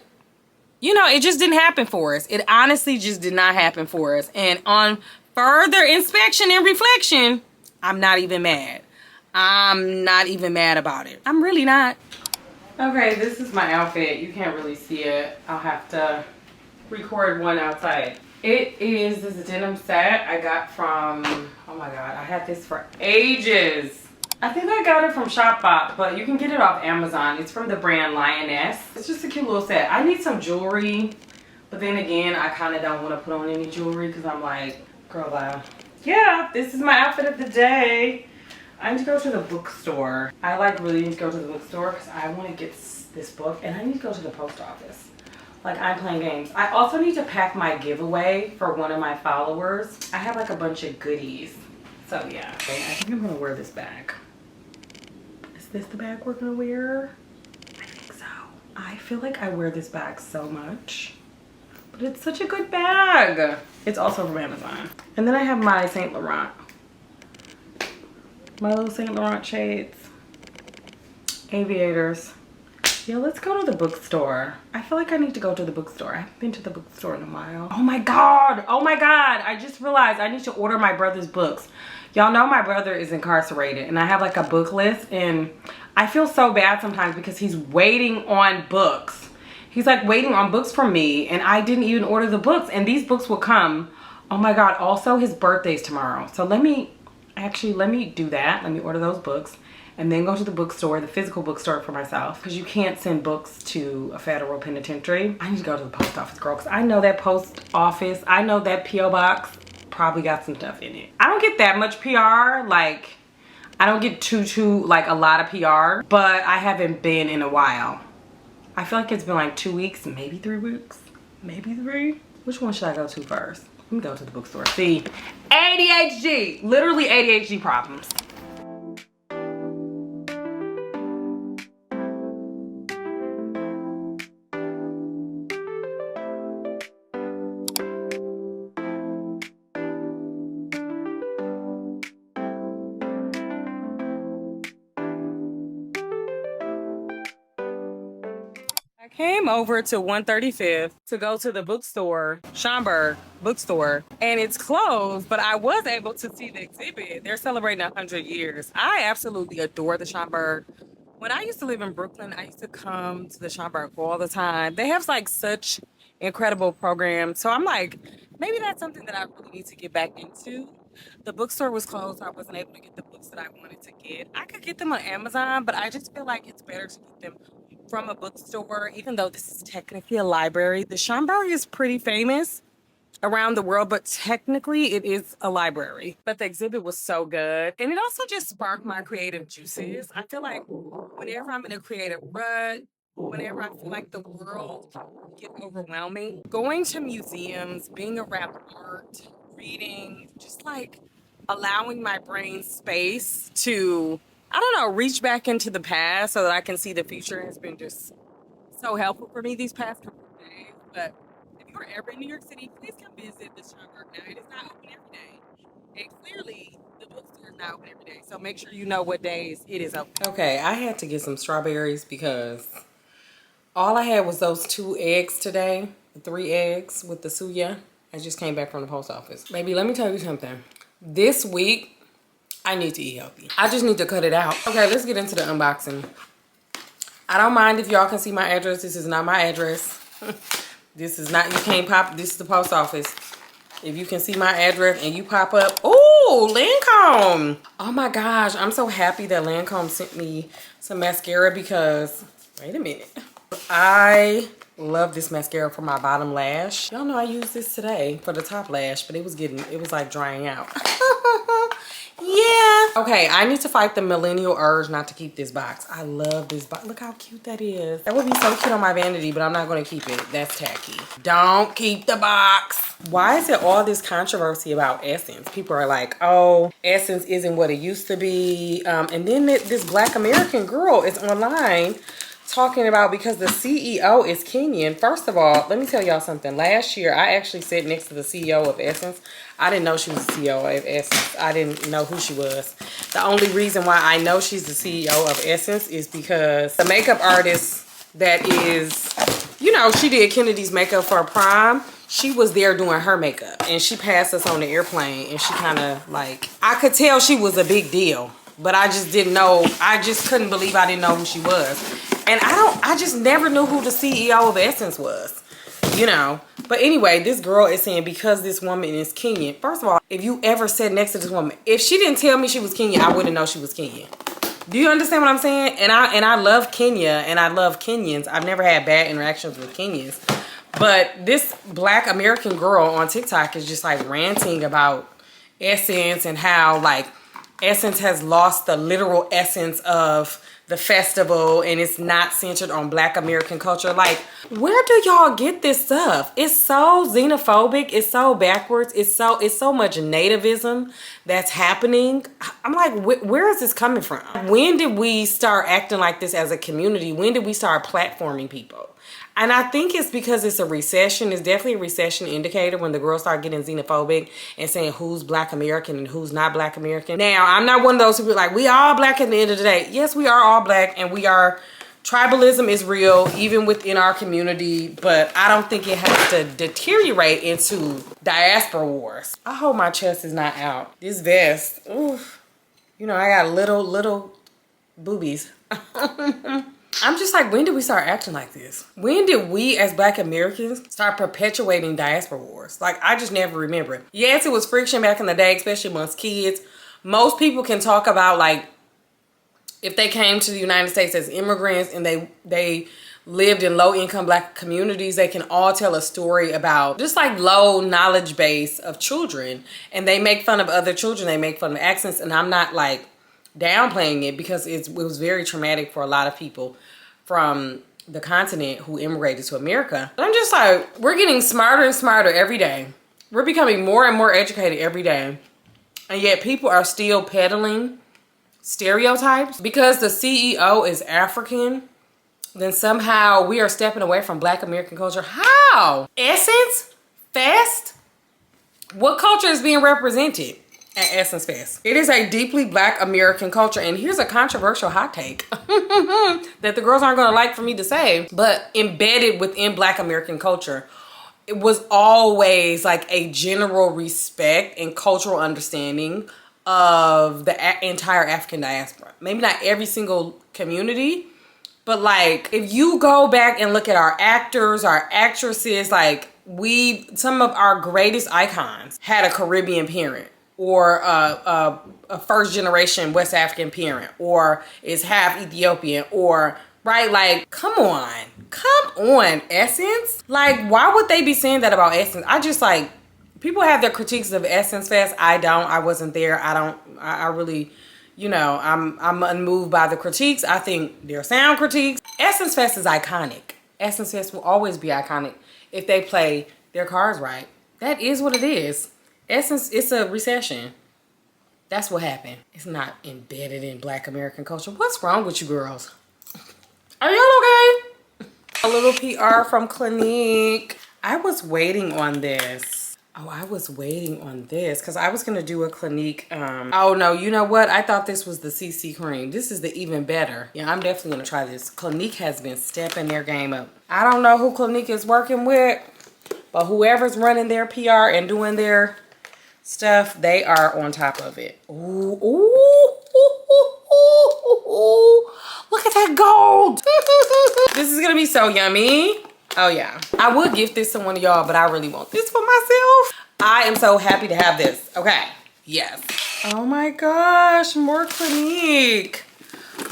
you know, it just didn't happen for us. It honestly just did not happen for us. And on further inspection and reflection, I'm not even mad. I'm not even mad about it. I'm really not. Okay, this is my outfit. You can't really see it. I'll have to record one outside. It is this denim set I got from, oh my God, I had this for ages. I think I got it from Shopbop, but you can get it off Amazon. It's from the brand Lioness. It's just a cute little set. I need some jewelry, but then again, I kind of don't want to put on any jewelry because I'm like, girl, yeah, this is my outfit of the day. I need to go to the bookstore. I like really need to go to the bookstore because I want to get this book and I need to go to the post office. Like, I'm playing games. I also need to pack my giveaway for one of my followers. I have like a bunch of goodies. So yeah, okay, I think I'm gonna wear this bag. Is this the bag we're gonna wear? I think so. I feel like I wear this bag so much. But it's such a good bag. It's also from Amazon. And then I have my Saint Laurent. My little Saint Laurent shades. Aviators. Yeah, let's go to the bookstore. I feel like I need to go to the bookstore. I haven't been to the bookstore in a while. Oh my God. Oh my God. I just realized I need to order my brother's books. Y'all know my brother is incarcerated and I have like a book list and I feel so bad sometimes because he's waiting on books. He's like waiting on books from me and I didn't even order the books and these books will come. Oh my God. Also, his birthday's tomorrow. So let me do that. Let me order those books and then go to the bookstore, the physical bookstore for myself because you can't send books to a federal penitentiary. I need to go to the post office, girl, because I know that post office, I know that P.O. box probably got some stuff in it. I don't get that much PR. Like, I don't get like a lot of PR, but I haven't been in a while. I feel like it's been like 2 weeks, maybe 3 weeks, maybe 3. Which one should I go to first? Let me go to the bookstore. See, ADHD, literally ADHD problems. I came over to 135th to go to the bookstore, Schomburg bookstore, and it's closed, but I was able to see the exhibit. They're celebrating 100 years. I absolutely adore the Schomburg. When I used to live in Brooklyn, I used to come to the Schomburg all the time. They have like such incredible programs. So I'm like, maybe that's something that I really need to get back into. The bookstore was closed, so I wasn't able to get the books that I wanted to get. I could get them on Amazon, but I just feel like it's better to get them from a bookstore, even though this is technically a library. The Schomburg is pretty famous around the world, but technically it is a library. But the exhibit was so good. And it also just sparked my creative juices. I feel like whenever I'm in a creative rut, whenever I feel like the world get overwhelming, going to museums, being around art, reading, just like allowing my brain space to, I don't know, reach back into the past so that I can see the future has been just so helpful for me these past couple of days. But if you're ever in New York City, please come visit the Schomburg. Now, it is not open every day. And clearly, the bookstore is not open every day. So make sure you know what days it is open. Okay, I had to get some strawberries because all I had was those 2 eggs today. 3 eggs with the suya. I just came back from the post office. Baby, let me tell you something. This week, I need to eat healthy. I just need to cut it out. Okay, let's get into the unboxing. I don't mind if y'all can see my address. This is not my address. This is not, you can't pop, this is the post office. If you can see my address and you pop up, oh, Lancome. Oh my gosh, I'm so happy that Lancome sent me some mascara because, wait a minute. I love this mascara for my bottom lash. Y'all know I used this today for the top lash, but it was like drying out. Yeah. Okay, I need to fight the millennial urge not to keep this box. I love this box. Look how cute that is. That would be so cute on my vanity, but I'm not going to keep it. That's tacky. Don't keep the box. Why is there all this controversy about Essence? People are like, oh, Essence isn't what it used to be. And then this Black American girl is online talking about because the CEO is Kenyan. First of all, let me tell y'all something. Last year, I actually sat next to the CEO of Essence. I didn't know she was the CEO of Essence. I didn't know who she was. The only reason why I know she's the CEO of Essence is because the makeup artist that is, you know, she did Kennedy's makeup for prom. She was there doing her makeup and she passed us on the airplane and she kind of like, I could tell she was a big deal, but I just didn't know. I just couldn't believe I didn't know who she was. And I just never knew who the CEO of Essence was, you know. But anyway, this girl is saying because this woman is Kenyan. First of all, if you ever sat next to this woman, if she didn't tell me she was Kenyan, I wouldn't know she was Kenyan. Do you understand what I'm saying? And I love Kenya and I love Kenyans. I've never had bad interactions with Kenyans. But this Black American girl on TikTok is just like ranting about Essence and how like Essence has lost the literal essence of the festival and it's not centered on Black American culture. Like, where do y'all get this stuff? It's so xenophobic, it's so backwards, it's so much nativism that's happening. I'm like, where is this coming from? When did we start acting like this as a community? When did we start platforming people? And I think it's because it's a recession. It's definitely a recession indicator when the girls start getting xenophobic and saying who's Black American and who's not Black American. Now, I'm not one of those who be like, we are all Black at the end of the day. Yes, we are all Black and we are, tribalism is real even within our community, but I don't think it has to deteriorate into diaspora wars. I hope my chest is not out. This vest, oof. You know, I got little boobies. I'm just like, when did we start acting like this? When did we as Black Americans start perpetuating diaspora wars? Like, I just never remember it. Yes, it was friction back in the day, especially amongst kids. Most people can talk about like, if they came to the United States as immigrants and they lived in low income Black communities, they can all tell a story about just like low knowledge base of children. And they make fun of other children. They make fun of accents. And I'm not like downplaying it because it was very traumatic for a lot of people from the continent who immigrated to America. But I'm just like, we're getting smarter and smarter every day. We're becoming more and more educated every day. And yet people are still peddling stereotypes. Because the CEO is African, then somehow we are stepping away from Black American culture. How? Essence? Fest? What culture is being represented at Essence Fest? It is a deeply Black American culture. And here's a controversial hot take that the girls aren't going to like for me to say, but embedded within Black American culture, it was always like a general respect and cultural understanding of the entire African diaspora. Maybe not every single community, but like if you go back and look at our actors, our actresses, like some of our greatest icons had a Caribbean parent or a first generation West African parent or is half Ethiopian or right? Like, come on, Essence. Like, why would they be saying that about Essence? I just like, people have their critiques of Essence Fest. I don't. I wasn't there. I really, you know, I'm unmoved by the critiques. I think they're sound critiques. Essence Fest is iconic. Essence Fest will always be iconic if they play their cards right. That is what it is. Essence, it's a recession. That's what happened. It's not embedded in Black American culture. What's wrong with you girls? Are y'all okay? A little PR from Clinique. I was waiting on this. Oh, I was waiting on this because I was going to do a Clinique. Oh, no, you know what? I thought this was the CC cream. This is the even better. Yeah, I'm definitely going to try this. Clinique has been stepping their game up. I don't know who Clinique is working with, but whoever's running their PR and doing their stuff, they are on top of it. Ooh, ooh, ooh, ooh. Look at that gold. This is going to be so yummy. Oh yeah, I would gift this to one of y'all, but I really want this for myself. I am so happy to have this. Okay, yes. Oh my gosh, more Clinique.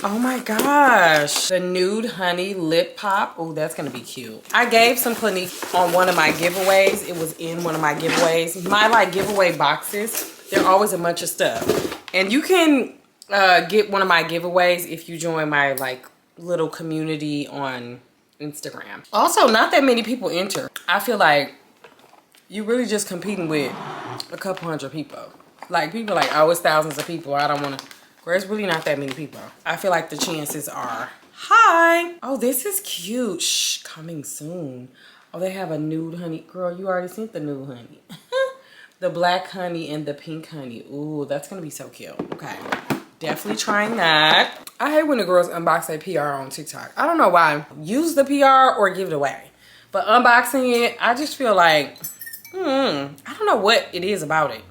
Oh my gosh. The Nude Honey Lip Pop. Oh, that's gonna be cute. I gave some Clinique on one of my giveaways. It was in one of my giveaways. My like giveaway boxes, they're always a bunch of stuff. And you can get one of my giveaways if you join my like little community on Instagram. Also, not that many people enter. I feel like you really just competing with a couple hundred people. Like people like, oh, it's thousands of people. I don't want to. There's really not that many people. I feel like the chances are high. Oh, this is cute. Shh, coming soon. Oh, they have a nude honey. Girl, you already sent the nude honey. The black honey and the pink honey. Ooh, that's gonna be so cute. Okay, definitely trying that. I hate when the girls unbox their PR on TikTok. I don't know why. Use the PR or give it away. But unboxing it, I just feel like, I don't know what it is about it.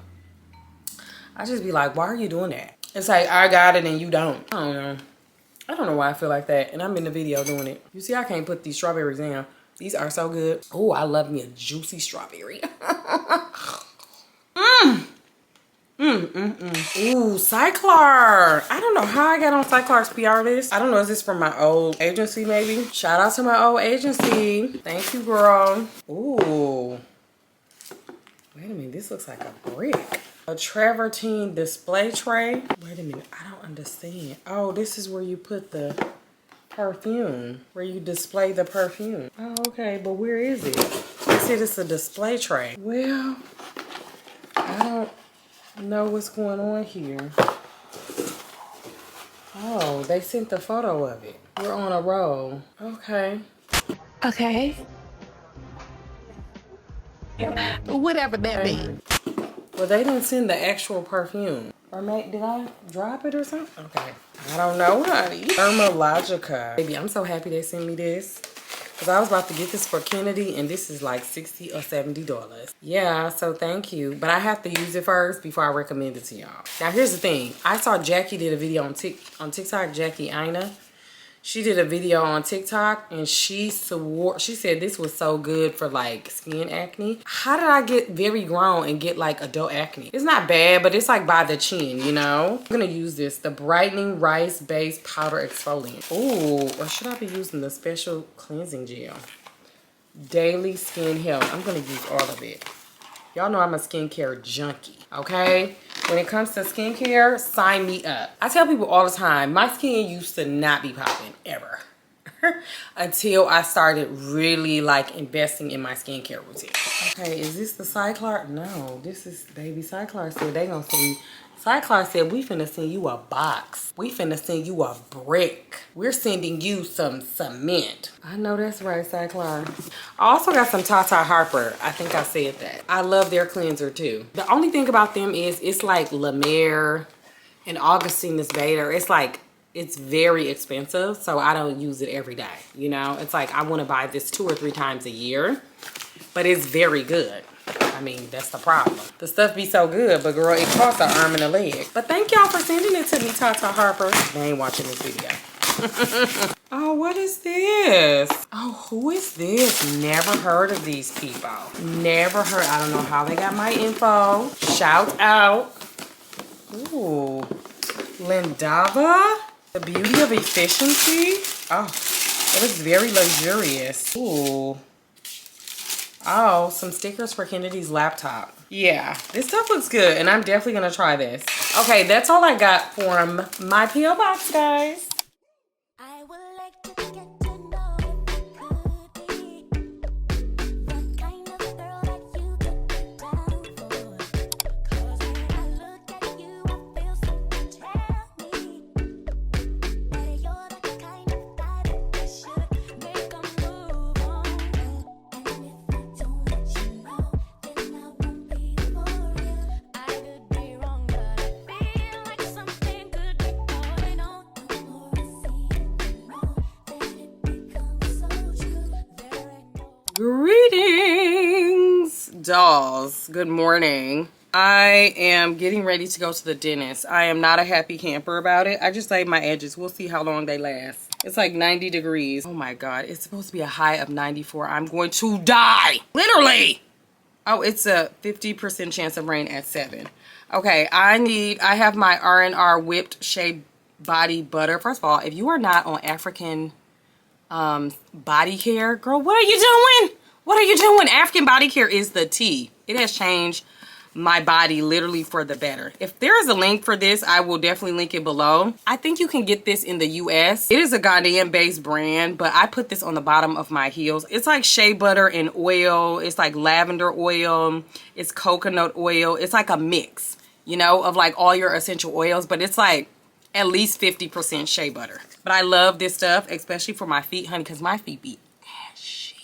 I just be like, why are you doing that? It's like, I got it and you don't. I don't know. I don't know why I feel like that. And I'm in the video doing it. You see, I can't put these strawberries in. These are so good. Oh, I love me a juicy strawberry. Ooh, Cyclar. I don't know how I got on Cyclar's PR list. I don't know, is this from my old agency maybe? Shout out to my old agency. Thank you, girl. Ooh. Wait a minute, this looks like a brick. A travertine display tray. Wait a minute, I don't understand. Oh, this is where you put the perfume. Where you display the perfume. Oh, okay, but where is it? They said it's a display tray. Well, I don't know what's going on here. Oh, they sent the photo of it. We're on a roll. Okay. Okay. Whatever that means. Well, they didn't send the actual perfume. Or did I drop it or something? Okay. I don't know, honey. Dermalogica. Baby, I'm so happy they sent me this. Because I was about to get this for Kennedy and this is like $60 or $70. Yeah, so thank you. But I have to use it first before I recommend it to y'all. Now, here's the thing. I saw Jackie did a video on TikTok, Jackie Ina. She did a video on TikTok and she said this was so good for like skin acne. How did I get very grown and get like adult acne? It's not bad, but it's like by the chin, you know? I'm gonna use this, the Brightening Rice-Based Powder Exfoliant. Ooh, or should I be using the Special Cleansing Gel? Daily Skin Health. I'm gonna use all of it. Y'all know I'm a skincare junkie, okay? When it comes to skincare, sign me up. I tell people all the time, my skin used to not be popping, ever. Until I started really like investing in my skincare routine. Okay, is this the Cyclar? No, this is baby Cyclar said they gonna send you. Cyclar said we finna send you a box. We finna send you a brick. We're sending you some cement. I know that's right, Cyclar. I also got some Tata Harper. I think I said that. I love their cleanser too. The only thing about them is it's like La Mer and Augustinus Bader. It's like, it's very expensive, so I don't use it every day, you know? It's like I wanna buy this 2 or 3 times a year, but it's very good. I mean, that's the problem. The stuff be so good, but girl, it costs an arm and a leg. But thank y'all for sending it to me, Tata Harper. They ain't watching this video. Oh, what is this? Oh, who is this? Never heard of these people. Never heard. I don't know how they got my info. Shout out. Ooh. Lindava. The Beauty of Efficiency. Oh, it looks very luxurious. Ooh. Oh, some stickers for Kennedy's laptop. Yeah, this stuff looks good, and I'm definitely gonna try this. Okay, that's all I got from my P.O. box, guys. I would like to get to know if you could be the kind of girl that you could be down for. 'Cause when I look at you, I feel something tell me that you're the kind of guy that I should make a move on. And if I don't let you know, then I won't be for real. I could be wrong, but I feel like something could be going on. The more I see it, the more that it becomes so true. There ain't no Greetings, dolls. Good morning. I am getting ready to go to the dentist. I am not a happy camper about it. I just laid my edges. We'll see how long they last. It's like 90 degrees. Oh my God. It's supposed to be a high of 94. I'm going to die. Literally. Oh, it's a 50% chance of rain at 7. Okay, I have my R&R whipped shea body butter. First of all, if you are not on African body care, girl, what are you doing? What are you doing? African body care is the tea. It has changed my body literally for the better. If there is a link for this, I will definitely link it below. I think you can get this in the US. It is a Ghanaian based brand, but I put this on the bottom of my heels. It's like shea butter and oil. It's like lavender oil. It's coconut oil. It's like a mix, you know, of like all your essential oils, but it's like at least 50% shea butter. But I love this stuff, especially for my feet, honey, because my feet be ashy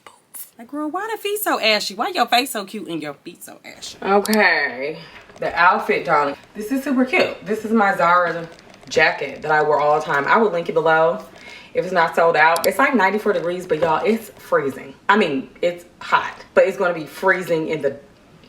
boots. Like, girl, why the feet so ashy? Why your face so cute and your feet so ashy? Okay, the outfit, darling. This is super cute. This is my Zara jacket that I wear all the time. I will link it below if it's not sold out. It's like 94 degrees, but y'all, it's freezing. I mean, it's hot, but it's gonna be freezing in the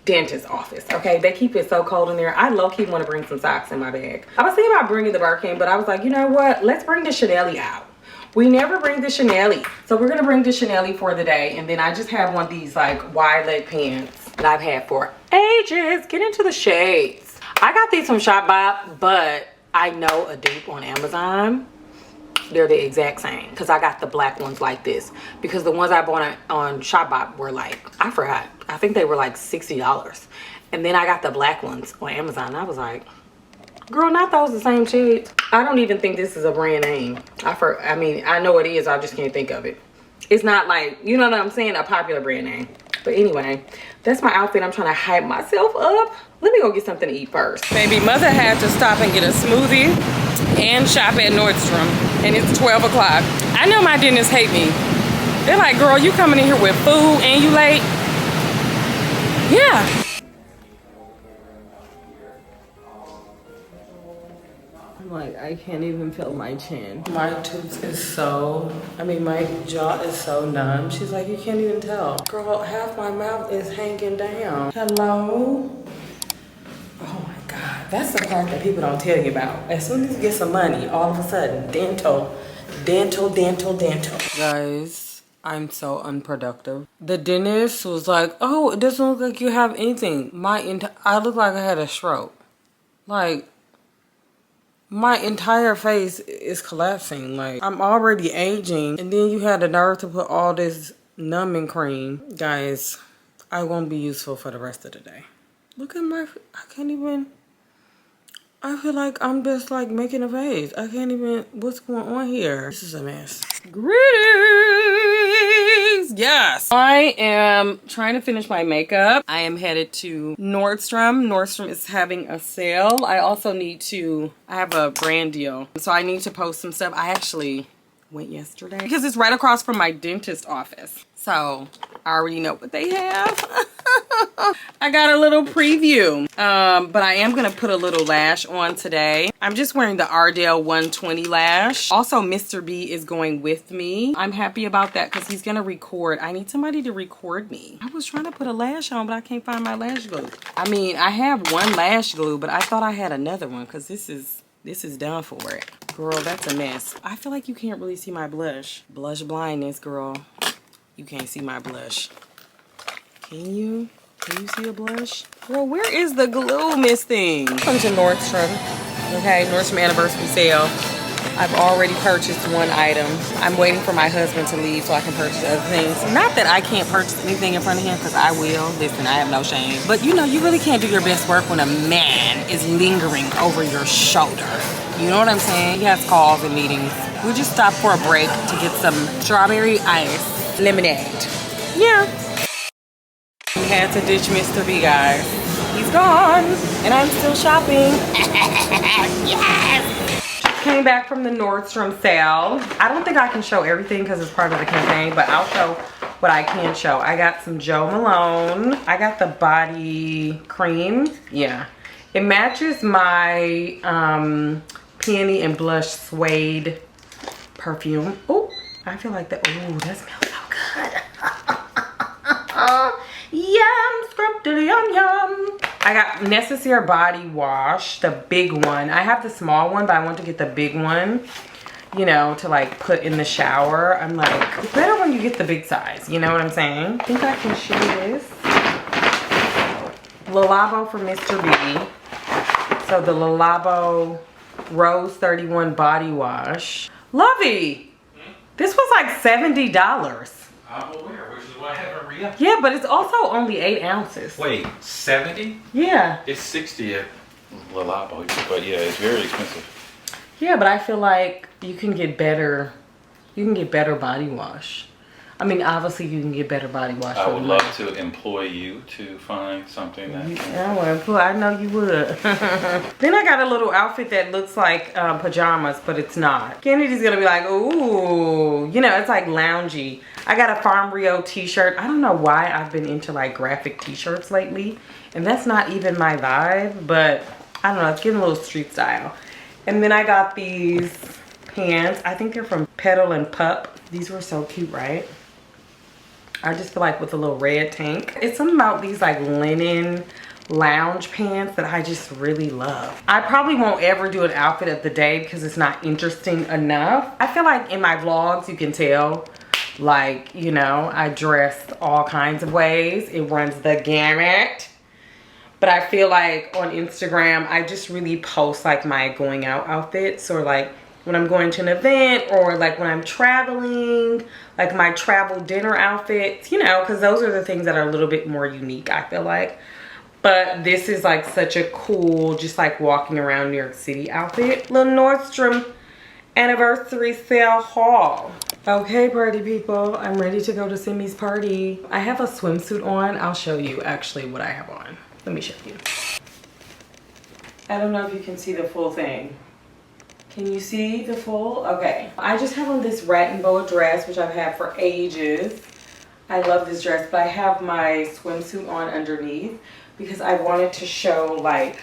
dentist office. Okay, they keep it so cold in there. I low-key want to bring some socks in my bag. I was thinking about bringing the Birkin, but I was like, you know what, let's bring the Chanel out. We never bring the Chanel, so we're gonna bring the Chanel for the day. And then I just have one of these like wide leg pants that I've had for ages. Get into the shades. I got these from Shopbop, but I know a dupe on Amazon. They're the exact same, because I got the black ones like this, because the ones I bought on Shopbop were like, I forgot, I think they were like $60. And then I got the black ones on Amazon, and I was like, girl, not those the same shades. I don't even think this is a brand name. I mean, I know it is, I just can't think of it. It's not like, you know what I'm saying, a popular brand name. But anyway, that's my outfit. I'm trying to hype myself up. Let me go get something to eat first. Baby, mother had to stop and get a smoothie and shop at Nordstrom, and it's 12 o'clock. I know my dentists hate me. They're like, girl, you coming in here with food and you late? Yeah. I'm like, I can't even feel my chin. My tooth is so, my jaw is so numb. She's like, you can't even tell. Girl, half my mouth is hanging down. Hello? Oh my God, that's the part that people don't tell you about. As soon as you get some money, all of a sudden, dental. Guys, I'm so unproductive. The dentist was like, oh, it doesn't look like you have anything. I look like I had a stroke. Like, my entire face is collapsing. Like, I'm already aging, and then you had the nerve to put all this numbing cream. Guys, I won't be useful for the rest of the day. Look at my, I can't even, I feel like I'm just like making a face. I can't even, what's going on here? This is a mess. Greetings! Yes! I am trying to finish my makeup. I am headed to Nordstrom. Nordstrom is having a sale. I also need to, I have a brand deal. So I need to post some stuff. I actually went yesterday because it's right across from my dentist office. So I already know what they have. I got a little preview, but I am gonna put a little lash on today. I'm just wearing the Ardell 120 lash. Also, Mr. B is going with me. I'm happy about that because he's gonna record. I need somebody to record me. I was trying to put a lash on, but I can't find my lash glue. I mean, I have one lash glue, but I thought I had another one because this is done for it. Girl, that's a mess. I feel like you can't really see my blush. Blush blindness, girl. You can't see my blush. Can you? Can you see a blush? Girl, where is the glue, Miss Thing? Come to Nordstrom. Okay, Nordstrom anniversary sale. I've already purchased one item. I'm waiting for my husband to leave so I can purchase other things. Not that I can't purchase anything in front of him, because I will. Listen, I have no shame. But you know, you really can't do your best work when a man is lingering over your shoulder. You know what I'm saying? He has calls and meetings. We just stopped for a break to get some strawberry ice lemonade. Yeah. We had to ditch Mr. B, guys. He's gone, and I'm still shopping. Yes! Just came back from the Nordstrom sale. I don't think I can show everything because it's part of the campaign, but I'll show what I can show. I got some Joe Malone. I got the body cream. Yeah. It matches my peony and blush suede perfume. Oh, I feel like that. Oh, that smells so good. Yum, scrumptious, yum, yum. I got Necessaire body wash, the big one. I have the small one, but I want to get the big one, you know, to like put in the shower. I'm like, it's better when you get the big size, you know what I'm saying? I think I can show this. Le Labo for Mr. B. So the Le Labo Rose 31 body wash. Lovey, this was like $70. I'm aware, which is why I haven't re-upped. Yeah, but it's also only 8 ounces. Wait, 70? Yeah. It's 60 at Le Labo, but yeah, it's very expensive. Yeah, but I feel like you can get better. You can get better body wash. I mean, obviously you can get better body wash. I would love to employ you to find something that... I know you would. Then I got a little outfit that looks like pajamas, but it's not. Kennedy's gonna be like, ooh, you know, it's like loungy. I got a Farm Rio t-shirt. I don't know why I've been into like graphic t-shirts lately, and that's not even my vibe, but I don't know, it's getting a little street style. And then I got these pants. I think they're from Petal and Pup. These were so cute, right? I just feel like with a little red tank. It's something about these like linen lounge pants that I just really love. I probably won't ever do an outfit of the day because it's not interesting enough. I feel like in my vlogs you can tell, like, you know, I dressed all kinds of ways. It runs the gamut. But I feel like on Instagram, I just really post like my going out outfits, or like when I'm going to an event, or like when I'm traveling, like my travel dinner outfits, you know, because those are the things that are a little bit more unique, I feel like. But this is like such a cool, just like walking around New York City outfit. Little Nordstrom anniversary sale haul. Okay, party people, I'm ready to go to Simi's party. I have a swimsuit on. I'll show you actually what I have on. Let me show you. I don't know if you can see the full thing. Can you see the full? Okay. I just have on this rat and boa dress, which I've had for ages. I love this dress, but I have my swimsuit on underneath because I wanted to show like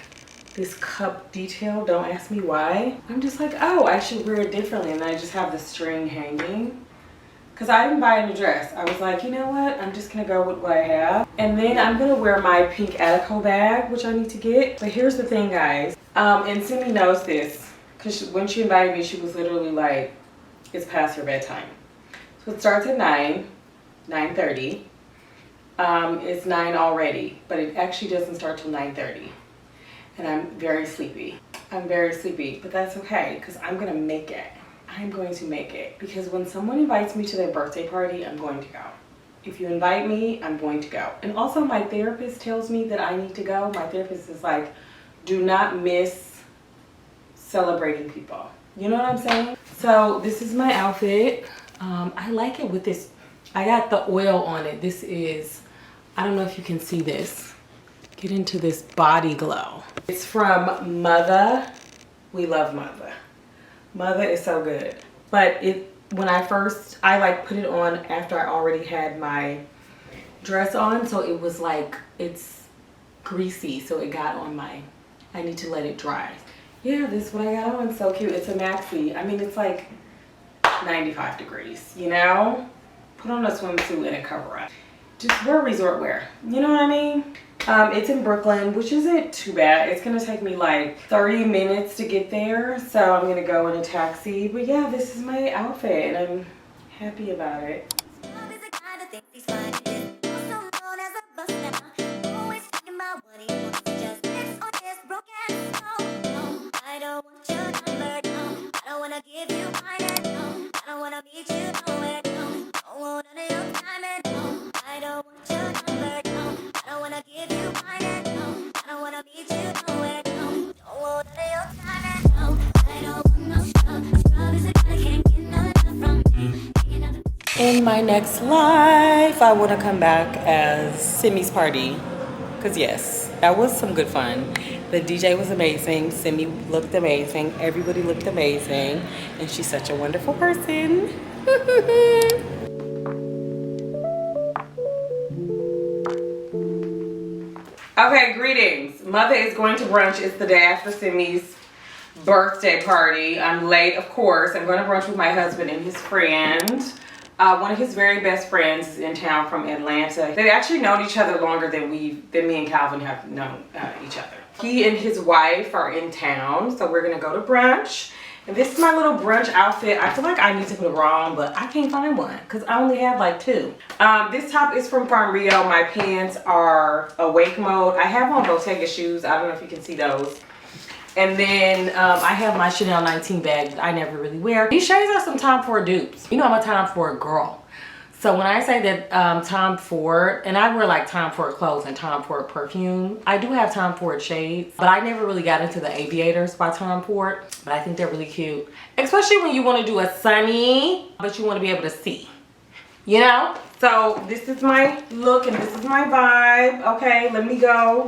this cup detail. Don't ask me why. I'm just like, oh, I should wear it differently. And I just have the string hanging. Because I didn't buy a new dress. I was like, you know what? I'm just going to go with what I have. And then I'm going to wear my pink Attico bag, which I need to get. But here's the thing, guys. And Simi knows this. Because when she invited me, she was literally like, it's past your bedtime. So it starts at 9:30. It's 9 already. But it actually doesn't start till 9:30. And I'm very sleepy. I'm very sleepy. But that's okay. Because I'm going to make it. I'm going to make it, because when someone invites me to their birthday party, I'm going to go. If you invite me, I'm going to go. And also my therapist tells me that I need to go. My therapist is like, do not miss celebrating people. You know what I'm saying? So this is my outfit. I like it with this. I got the oil on it. This is, I don't know if you can see this. Get into this body glow. It's from Mutha. We love Mutha. Mother is so good. But when I like put it on after I already had my dress on, so it was like, it's greasy, so it got on I need to let it dry. Yeah, this is what I got on. So cute. It's a maxi. I mean, it's like 95 degrees, you know? Put on a swimsuit and a cover up. Just wear resort wear, you know what I mean? It's in Brooklyn, which isn't too bad. It's gonna take me like 30 minutes to get there, so I'm gonna go in a taxi. But yeah, this is my outfit and I'm happy about it. I don't want your number, no. I don't wanna give In my next life, I want to come back as Simi's party. Because yes, that was some good fun. The DJ was amazing. Simi looked amazing. Everybody looked amazing. And she's such a wonderful person. Okay, greetings. Mother is going to brunch. It's the day after Simi's birthday party. I'm late, of course. I'm going to brunch with my husband and his friend. One of his very best friends is in town from Atlanta. They've actually known each other longer than me and Calvin have known each other. He and his wife are in town, so we're gonna go to brunch. And this is my little brunch outfit. I feel like I need to put a bra on, but I can't find one because I only have like 2. This top is from Farm Rio. My pants are awake mode. I have on Bottega shoes. I don't know if you can see those. And then I have my Chanel 19 bag that I never really wear. These shades are some Tom Ford dupes. You know I'm a Tom Ford girl. So when I say that Tom Ford, and I wear like Tom Ford clothes and Tom Ford perfume, I do have Tom Ford shades, but I never really got into the Aviators by Tom Ford, but I think they're really cute. Especially when you want to do a sunny, but you want to be able to see, you know? So this is my look and this is my vibe. Okay, let me go.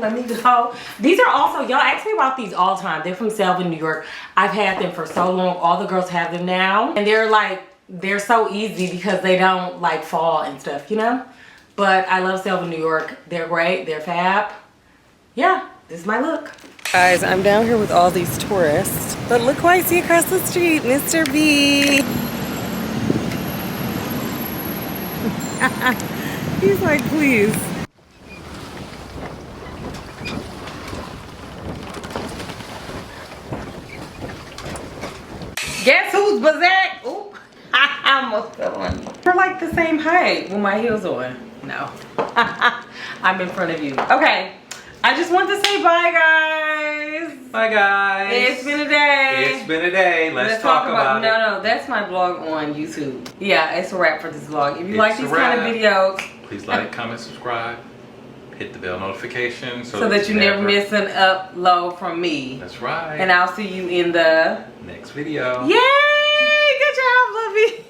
These are also, y'all ask me about these all the time. They're from Selvin, New York. I've had them for so long. All the girls have them now. And they're so easy because they don't like fall and stuff, you know? But I love Selvin, New York. They're great. They're fab. Yeah, this is my look. Guys, I'm down here with all these tourists. But look who I see across the street, Mr. B. He's like, please. Guess who's back? Ooh, I almost fell on you. We're like the same height with my heels on. No, I'm in front of you. Okay, I just want to say bye, guys. Bye, guys. It's been a day. It's been a day. Let's talk about it. No, that's my blog on YouTube. Yeah, it's a wrap for this vlog. If you like these kind of videos, please like, comment, subscribe, hit the bell notification so that you never miss an upload from me. That's right. And I'll see you in the next video. Yay! Good job, love you.